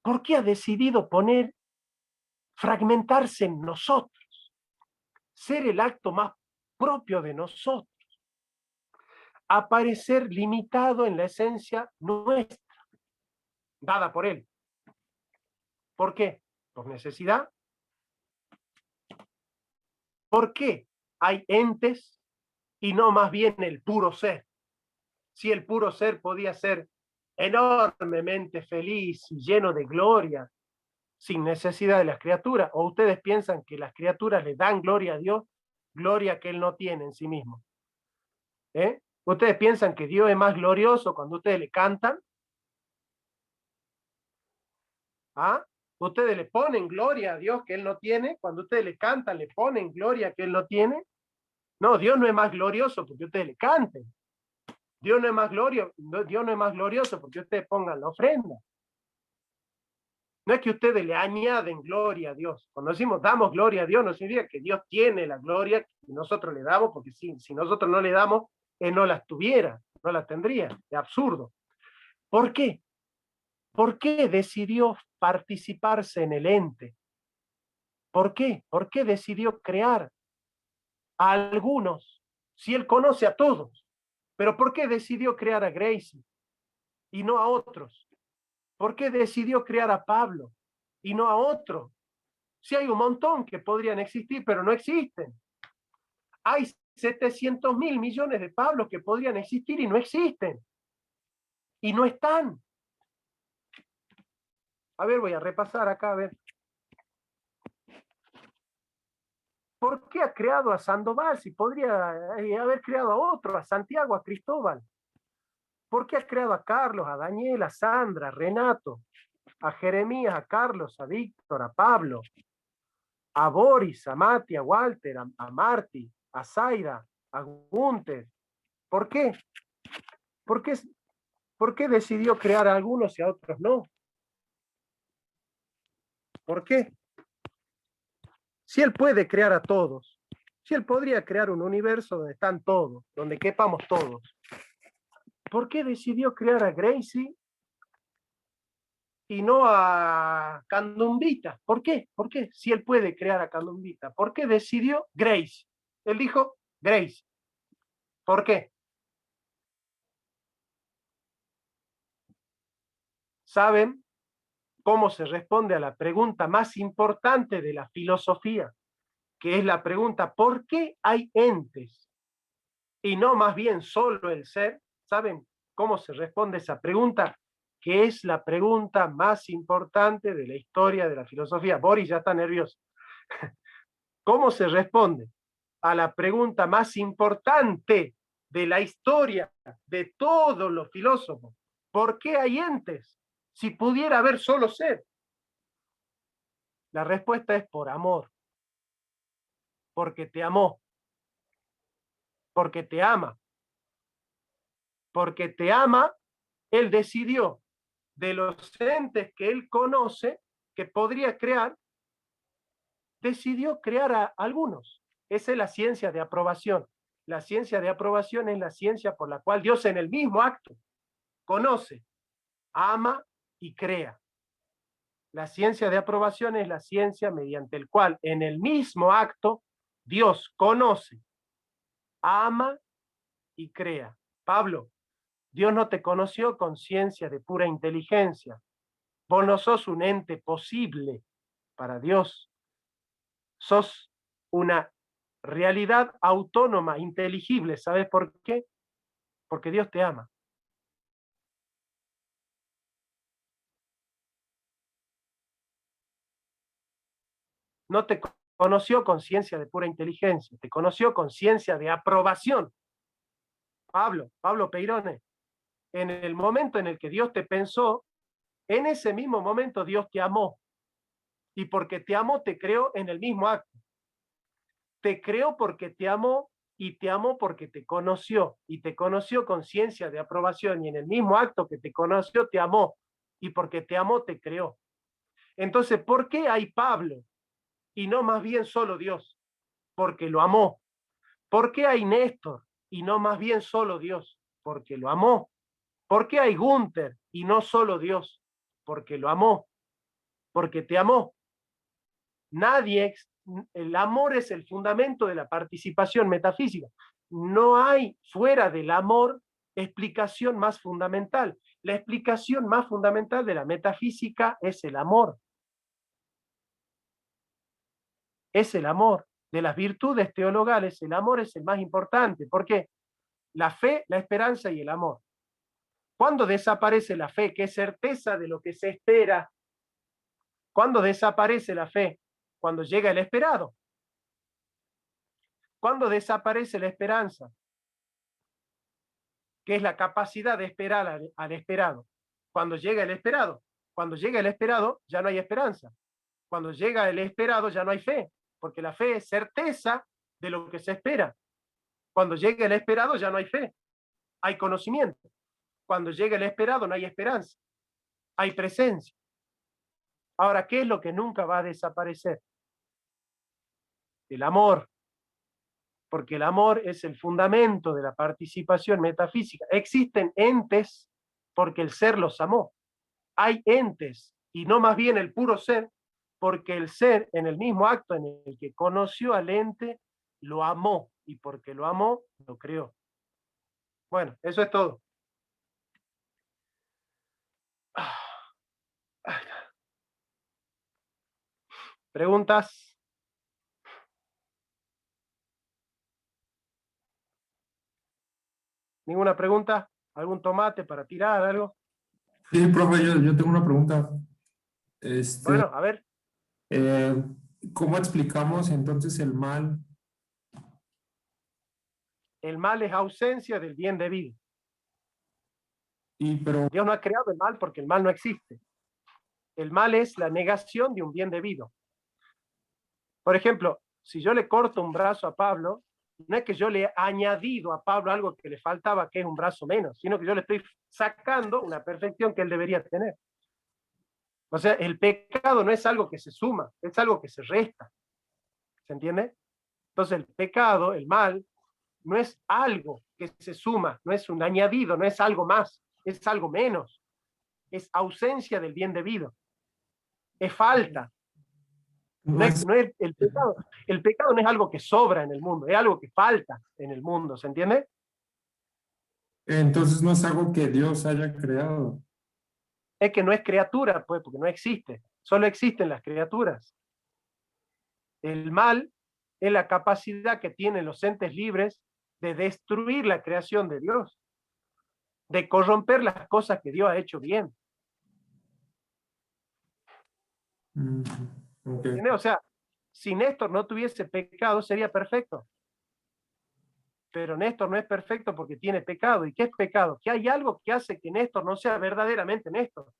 A: ¿Por qué ha decidido fragmentarse en nosotros? Ser el acto más propio de nosotros. Aparecer limitado en la esencia nuestra, dada por Él. ¿Por qué? ¿Por necesidad? ¿Por qué hay entes y no más bien el puro ser? Si el puro ser podía ser enormemente feliz y lleno de gloria, sin necesidad de las criaturas, o ustedes piensan que las criaturas le dan gloria a Dios, gloria que Él no tiene en sí mismo. ¿Ustedes piensan que Dios es más glorioso cuando ustedes le cantan? ¿Ah? ¿Ustedes le ponen gloria a Dios que Él no tiene? Cuando ustedes le cantan, ¿le ponen gloria que Él no tiene? No, Dios no es más glorioso porque ustedes le canten. Dios no es más glorioso porque ustedes pongan la ofrenda. No es que ustedes le añaden gloria a Dios. Cuando decimos damos gloria a Dios, no significa que Dios tiene la gloria que nosotros le damos, porque si nosotros no le damos, Él no las tuviera, no las tendría. Es absurdo. ¿Por qué? ¿Por qué decidió participarse en el ente? ¿Por qué? ¿Por qué decidió crear a algunos si Él conoce a todos? ¿Pero por qué decidió crear a Gracie y no a otros? ¿Por qué decidió crear a Pablo y no a otro? Si hay un montón que podrían existir, pero no existen. Hay 700.000 millones de Pablos que podrían existir y no existen. Y no están. A ver, voy a repasar acá, a ver. ¿Por qué ha creado a Sandoval si podría haber creado a otro, a Santiago, a Cristóbal? ¿Por qué ha creado a Carlos, a Daniel, a Sandra, a Renato, a Jeremías, a Carlos, a Víctor, a Pablo, a Boris, a Mati, a Walter, a Marty, a Zaira, a Gunther? ¿Por qué? ¿Por qué decidió crear a algunos y a otros no? ¿Por qué? Si Él puede crear a todos, si Él podría crear un universo donde están todos, donde quepamos todos, ¿por qué decidió crear a Gracie y no a Candumbita. ¿Por qué? ¿Por qué? Si él puede crear a Candumbita. ¿Por qué decidió Grace? Él dijo Grace. ¿Por qué? ¿Saben cómo se responde a la pregunta más importante de la filosofía? Que es la pregunta, ¿por qué hay entes? Y no más bien solo el ser. ¿Saben cómo se responde esa pregunta? Que es la pregunta más importante de la historia de la filosofía. Boris ya está nervioso. ¿Cómo se responde a la pregunta más importante de la historia de todos los filósofos? ¿Por qué hay entes si pudiera haber solo ser? La respuesta es por amor. Porque te amó. Porque te ama. Porque te ama, él decidió de los entes que él conoce, que podría crear, decidió crear a algunos. Esa es la ciencia de aprobación. La ciencia de aprobación es la ciencia por la cual Dios en el mismo acto conoce, ama y crea. La ciencia de aprobación es la ciencia mediante el cual en el mismo acto Dios conoce, ama y crea. Pablo, Dios no te conoció con ciencia de pura inteligencia. Vos no sos un ente posible para Dios. Sos una realidad autónoma, inteligible. ¿Sabes por qué? Porque Dios te ama. No te conoció con ciencia de pura inteligencia, te conoció con ciencia de aprobación. Pablo Peirone, en el momento en el que Dios te pensó, en ese mismo momento Dios te amó. Y porque te amó, te creó en el mismo acto. Te creó porque te amó y te amó porque te conoció. Y te conoció con ciencia de aprobación. Y en el mismo acto que te conoció, te amó. Y porque te amó, te creó. Entonces, ¿por qué hay Pablo? Y no más bien solo Dios. Porque lo amó. ¿Por qué hay Néstor? Y no más bien solo Dios. Porque lo amó. ¿Por qué hay Gunther? Y no solo Dios. Porque lo amó. Porque te amó. Nadie, el amor es el fundamento de la participación metafísica. No hay fuera del amor explicación más fundamental. La explicación más fundamental de la metafísica es el amor. Es el amor. De las virtudes teologales, el amor es el más importante. ¿Por qué? La fe, la esperanza y el amor. ¿Cuándo desaparece la fe? ¿Qué es certeza de lo que se espera? ¿Cuándo desaparece la fe? Cuando llega el esperado. ¿Cuándo desaparece la esperanza? Que es la capacidad de esperar al esperado. Cuando llega el esperado. Cuando llega el esperado, ya no hay esperanza. Cuando llega el esperado, ya no hay fe, porque la fe es certeza de lo que se espera. Cuando llega el esperado, ya no hay fe, hay conocimiento. Cuando llega el esperado, no hay esperanza, hay presencia. Ahora, ¿qué es lo que nunca va a desaparecer? El amor. Porque el amor es el fundamento de la participación metafísica. Existen entes porque el ser los amó. Hay entes, y no más bien el puro ser, porque el ser en el mismo acto en el que conoció al ente, lo amó, y porque lo amó, lo creó. Bueno, eso es todo. ¿Preguntas? ¿Ninguna pregunta? ¿Algún tomate para tirar, algo?
F: Sí, profe, yo tengo una pregunta.
A: Bueno, a ver.
F: Eh, ¿Cómo explicamos entonces el mal?
A: El mal es ausencia del bien debido.
F: Pero
A: Dios no ha creado el mal porque el mal no existe. El mal es la negación de un bien debido. Por ejemplo, si yo le corto un brazo a Pablo, no es que yo le he añadido a Pablo algo que le faltaba, que es un brazo menos, sino que yo le estoy sacando una perfección que él debería tener. O sea, el pecado no es algo que se suma, es algo que se resta. ¿Se entiende? Entonces el pecado, el mal, no es algo que se suma, no es un añadido, no es algo más, es algo menos. es ausencia del bien debido, es falta.
F: No
A: No
F: es-
A: es, no es el pecado no es algo que sobra en el mundo, es algo que falta en el mundo, ¿se entiende?
F: Entonces no es algo que Dios haya creado.
A: Es que no es criatura, pues, porque no existe, solo existen las criaturas. El mal es la capacidad que tienen los entes libres de destruir la creación de Dios, de corromper las cosas que Dios ha hecho bien.
F: Mm, ok.
A: ¿Entiendes? O sea, si Néstor no tuviese pecado, sería perfecto. Pero Néstor no es perfecto porque tiene pecado. ¿Y qué es pecado? Que hay algo que hace que Néstor no sea verdaderamente Néstor.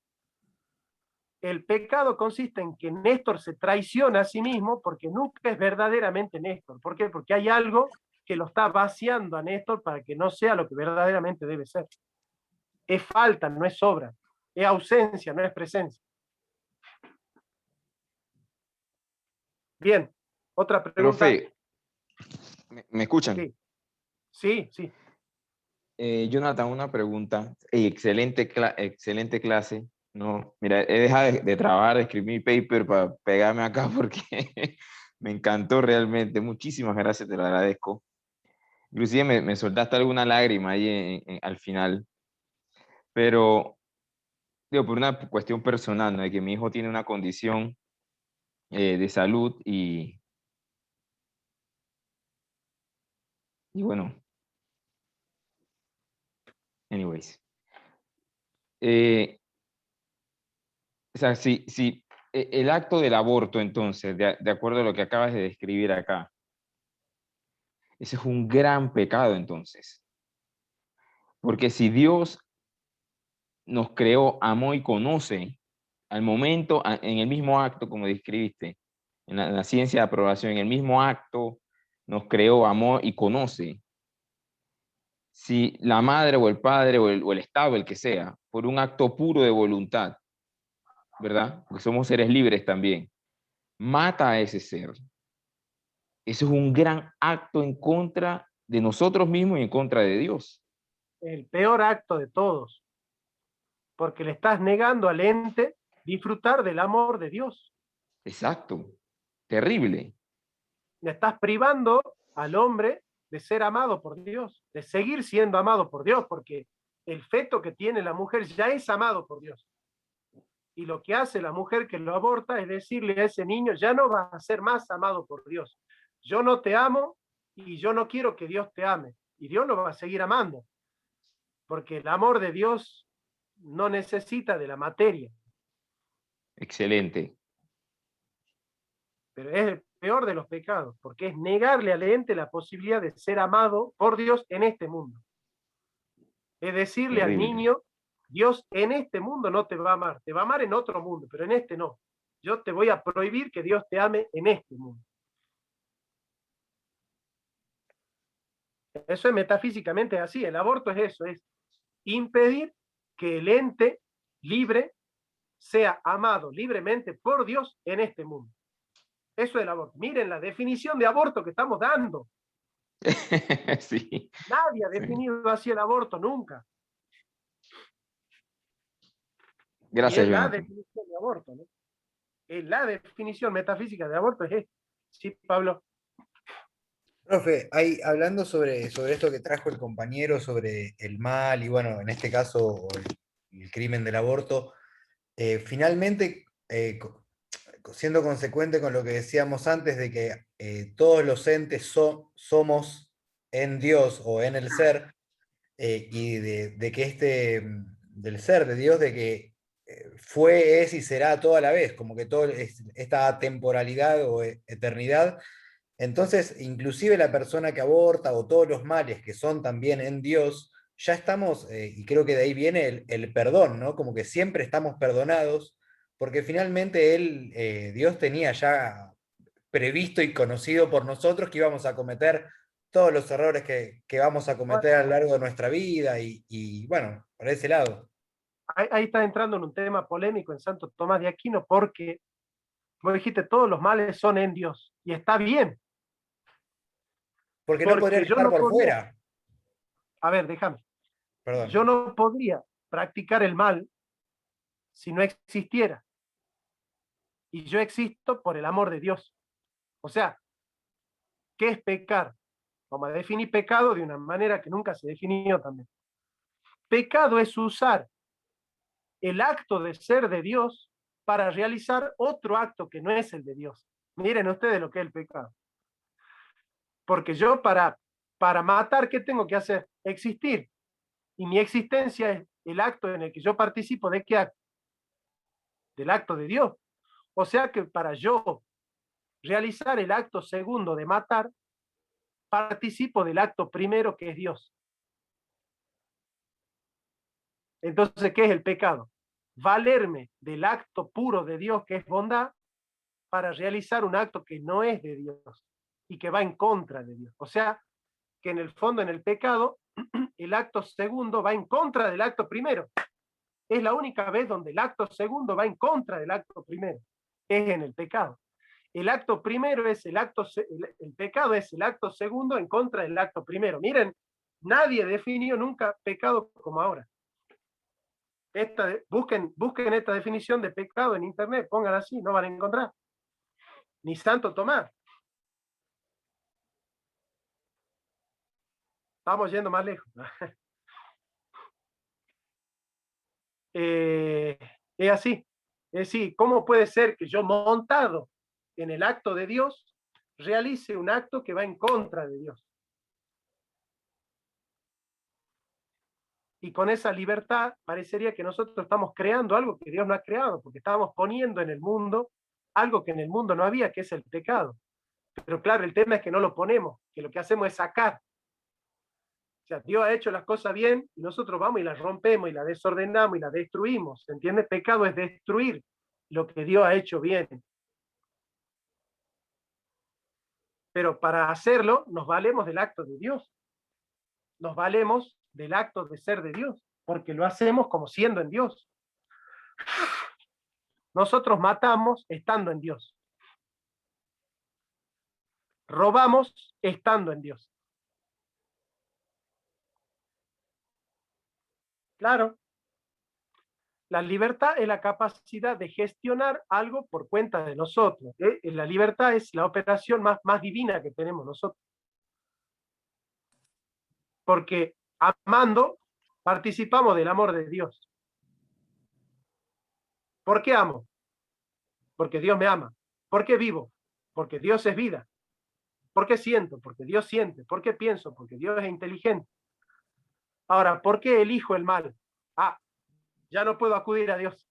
A: El pecado consiste en que Néstor se traiciona a sí mismo porque nunca es verdaderamente Néstor. ¿Por qué? Porque hay algo que lo está vaciando a Néstor para que no sea lo que verdaderamente debe ser. Es falta, no es sobra. Es ausencia, no es presencia. Bien, otra pregunta.
G: Profe, ¿me escuchan?
A: Sí, sí, sí.
G: Jonathan, una pregunta. Excelente, excelente clase. No, mira, he dejado de trabajar, de escribir mi paper para pegarme acá porque me encantó realmente. Muchísimas gracias, te lo agradezco. Inclusive me soltaste alguna lágrima ahí al final. Pero, digo, por una cuestión personal, ¿no? De que mi hijo tiene una condición de salud y bueno, anyways. O sea, si el acto del aborto, entonces, de acuerdo a lo que acabas de describir acá, ese es un gran pecado, entonces. Porque si Dios nos creó, amó y conoce, al momento, en el mismo acto, como describiste, en la ciencia de aprobación, en el mismo acto, nos creó, amó y conoce. Si la madre o el padre o el Estado, el que sea, por un acto puro de voluntad, ¿verdad? Porque somos seres libres también, mata a ese ser. Eso es un gran acto en contra de nosotros mismos y en contra de Dios.
A: El peor acto de todos, porque le estás negando al ente disfrutar del amor de Dios.
G: Exacto. Terrible.
A: Le estás privando al hombre de ser amado por Dios, de seguir siendo amado por Dios, porque el feto que tiene la mujer ya es amado por Dios. Y lo que hace la mujer que lo aborta es decirle a ese niño, ya no vas a ser más amado por Dios. Yo no te amo y yo no quiero que Dios te ame. Y Dios lo va a seguir amando, porque el amor de Dios no necesita de la materia,
G: Excelente.
A: pero es el peor de los pecados, porque es negarle al ente la posibilidad de ser amado por Dios en este mundo. Es decirle al
G: Terrible.
A: niño, Dios en este mundo no te va a amar, te va a amar en otro mundo, pero en este no. Yo te voy a prohibir que Dios te ame en este mundo. Eso es metafísicamente así, el aborto es eso, es impedir que el ente libre sea amado libremente por Dios en este mundo. Eso es el aborto. Miren la definición de aborto que estamos dando.
G: Sí.
A: Nadie ha
G: Sí.
A: definido así el aborto nunca. Y
G: Gracias,
A: es la
G: Jonathan.
A: definición de aborto, ¿no? Es la definición metafísica de aborto es esta. Sí, Pablo.
D: Profe, hablando sobre esto que trajo el compañero, sobre el mal y bueno, en este caso el crimen del aborto, finalmente, siendo consecuente con lo que decíamos antes de que todos los entes somos en Dios o en el ser, y de que del ser de Dios, de que fue, es y será toda la vez, como que toda esta temporalidad o eternidad. Entonces, inclusive la persona que aborta o todos los males que son también en Dios, ya estamos, y creo que de ahí viene el perdón, ¿no? Como que siempre estamos perdonados, porque finalmente Dios tenía ya previsto y conocido por nosotros que íbamos a cometer todos los errores que vamos a cometer a lo largo de nuestra vida, y bueno, por ese lado.
A: Ahí está entrando en un tema polémico en Santo Tomás de Aquino, porque, como dijiste, todos los males son en Dios, y está bien.
D: Porque no podrían
A: Porque yo
D: estar
A: no
D: por
A: podría,
D: fuera.
A: a ver, déjame,
D: Perdón.
A: yo no podría practicar el mal si no existiera. Y yo existo por el amor de Dios. O sea, ¿qué es pecar? Vamos a definir pecado de una manera que nunca se definió también. Pecado es usar el acto de ser de Dios para realizar otro acto que no es el de Dios. Miren ustedes lo que es el pecado. Porque yo para matar, ¿qué tengo que hacer? Existir. Y mi existencia es el acto en el que yo participo. ¿De qué acto? Del acto de Dios. O sea que para yo realizar el acto segundo de matar, participo del acto primero que es Dios. Entonces, ¿qué es el pecado? Valerme del acto puro de Dios, que es bondad, para realizar un acto que no es de Dios y que va en contra de Dios. O sea, que en el fondo, en el pecado, el acto segundo va en contra del acto primero. Es la única vez donde el acto segundo va en contra del acto primero. Es en el pecado. El acto primero es el pecado es el acto segundo en contra del acto primero. Miren, nadie definió nunca pecado como ahora. Busquen esta definición de pecado en internet, pongan así, no van a encontrar. Ni Santo Tomás. Estamos yendo más lejos. Es así. Es decir, ¿cómo puede ser que yo, montado en el acto de Dios, realice un acto que va en contra de Dios? Y con esa libertad parecería que nosotros estamos creando algo que Dios no ha creado, porque estamos poniendo en el mundo algo que en el mundo no había, que es el pecado. Pero claro, el tema es que no lo ponemos, que lo que hacemos es sacar. O sea, Dios ha hecho las cosas bien y nosotros vamos y las rompemos y las desordenamos y las destruimos. ¿Se entiende? Pecado es destruir lo que Dios ha hecho bien. Pero para hacerlo nos valemos del acto de Dios. Nos valemos del acto de ser de Dios, porque lo hacemos como siendo en Dios. Nosotros matamos estando en Dios. Robamos estando en Dios. Claro. La libertad es la capacidad de gestionar algo por cuenta de nosotros. La libertad es la operación más divina que tenemos nosotros. Porque amando, participamos del amor de Dios. ¿Por qué amo? Porque Dios me ama. ¿Por qué vivo? Porque Dios es vida. ¿Por qué siento? Porque Dios siente. ¿Por qué pienso? Porque Dios es inteligente. Ahora, ¿por qué elijo el mal? Ah, ya no puedo acudir a Dios.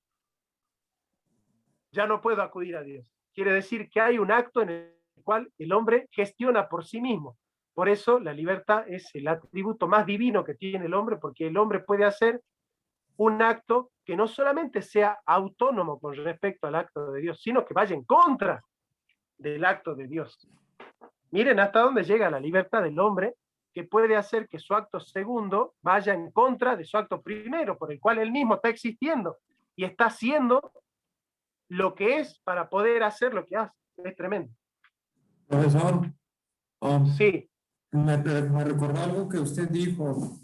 A: Ya no puedo acudir a Dios. Quiere decir que hay un acto en el cual el hombre gestiona por sí mismo. Por eso la libertad es el atributo más divino que tiene el hombre, porque el hombre puede hacer un acto que no solamente sea autónomo con respecto al acto de Dios, sino que vaya en contra del acto de Dios. Miren hasta dónde llega la libertad del hombre, que puede hacer que su acto segundo vaya en contra de su acto primero, por el cual él mismo está existiendo y está haciendo lo que es para poder hacer lo que hace. Es tremendo.
F: Profesor,
A: Sí.
F: me recordó algo que usted dijo,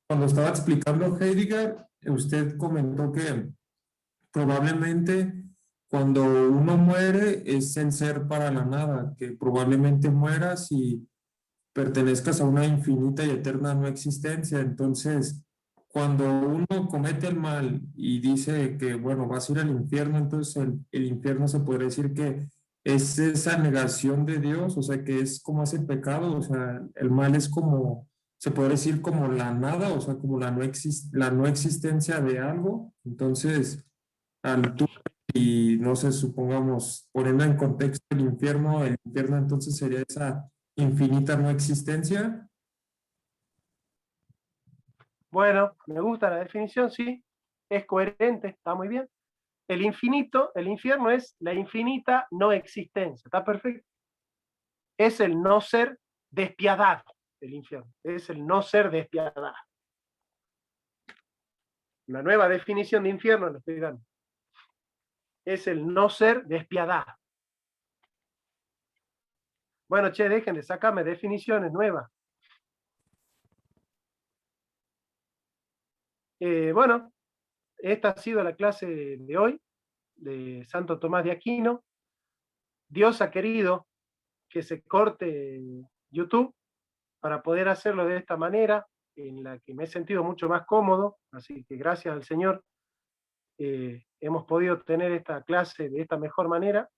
F: cuando estaba explicando Heidegger, usted comentó que probablemente cuando uno muere es el ser para la nada, que probablemente mueras y pertenezcas a una infinita y eterna no existencia. Entonces, cuando uno comete el mal y dice que, bueno, vas a ir al infierno, entonces el infierno se podría decir que es esa negación de Dios, o sea, que es como ese pecado, o sea, el mal es como, se puede decir como la nada, o sea, como la no existencia de algo. Entonces, al tú, y no sé, supongamos, poniendo en contexto el infierno entonces sería esa infinita no existencia.
A: Bueno, me gusta la definición, sí. Es coherente, está muy bien. El infinito, el infierno es la infinita no existencia. Está perfecto. Es el no ser despiadado, el infierno. Es el no ser despiadado. Una nueva definición de infierno le estoy dando. Es el no ser despiadado. Bueno, che, dejen de sacarme definiciones nuevas. Bueno, esta ha sido la clase de hoy de Santo Tomás de Aquino. Dios ha querido que se corte YouTube para poder hacerlo de esta manera, en la que me he sentido mucho más cómodo, así que gracias al Señor hemos podido tener esta clase de esta mejor manera.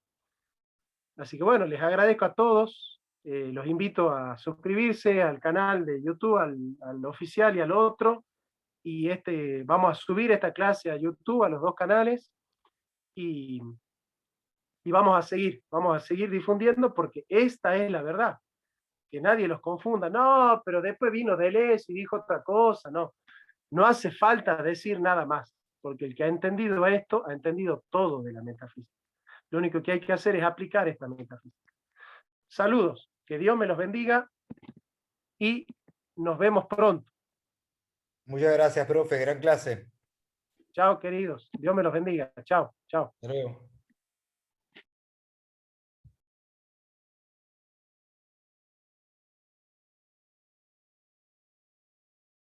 A: Así que bueno, les agradezco a todos, los invito a suscribirse al canal de YouTube, al oficial y al otro, y vamos a subir esta clase a YouTube, a los dos canales, y vamos a seguir difundiendo, porque esta es la verdad, que nadie los confunda. No, pero después vino Deleuze y dijo otra cosa. No hace falta decir nada más, porque el que ha entendido esto, ha entendido todo de la metafísica. Lo único que hay que hacer es aplicar esta metafísica. Saludos, que Dios me los bendiga y nos vemos pronto.
D: Muchas gracias, profe, gran clase.
A: Chao, queridos. Dios me los bendiga. Chao, chao.
D: Hasta luego.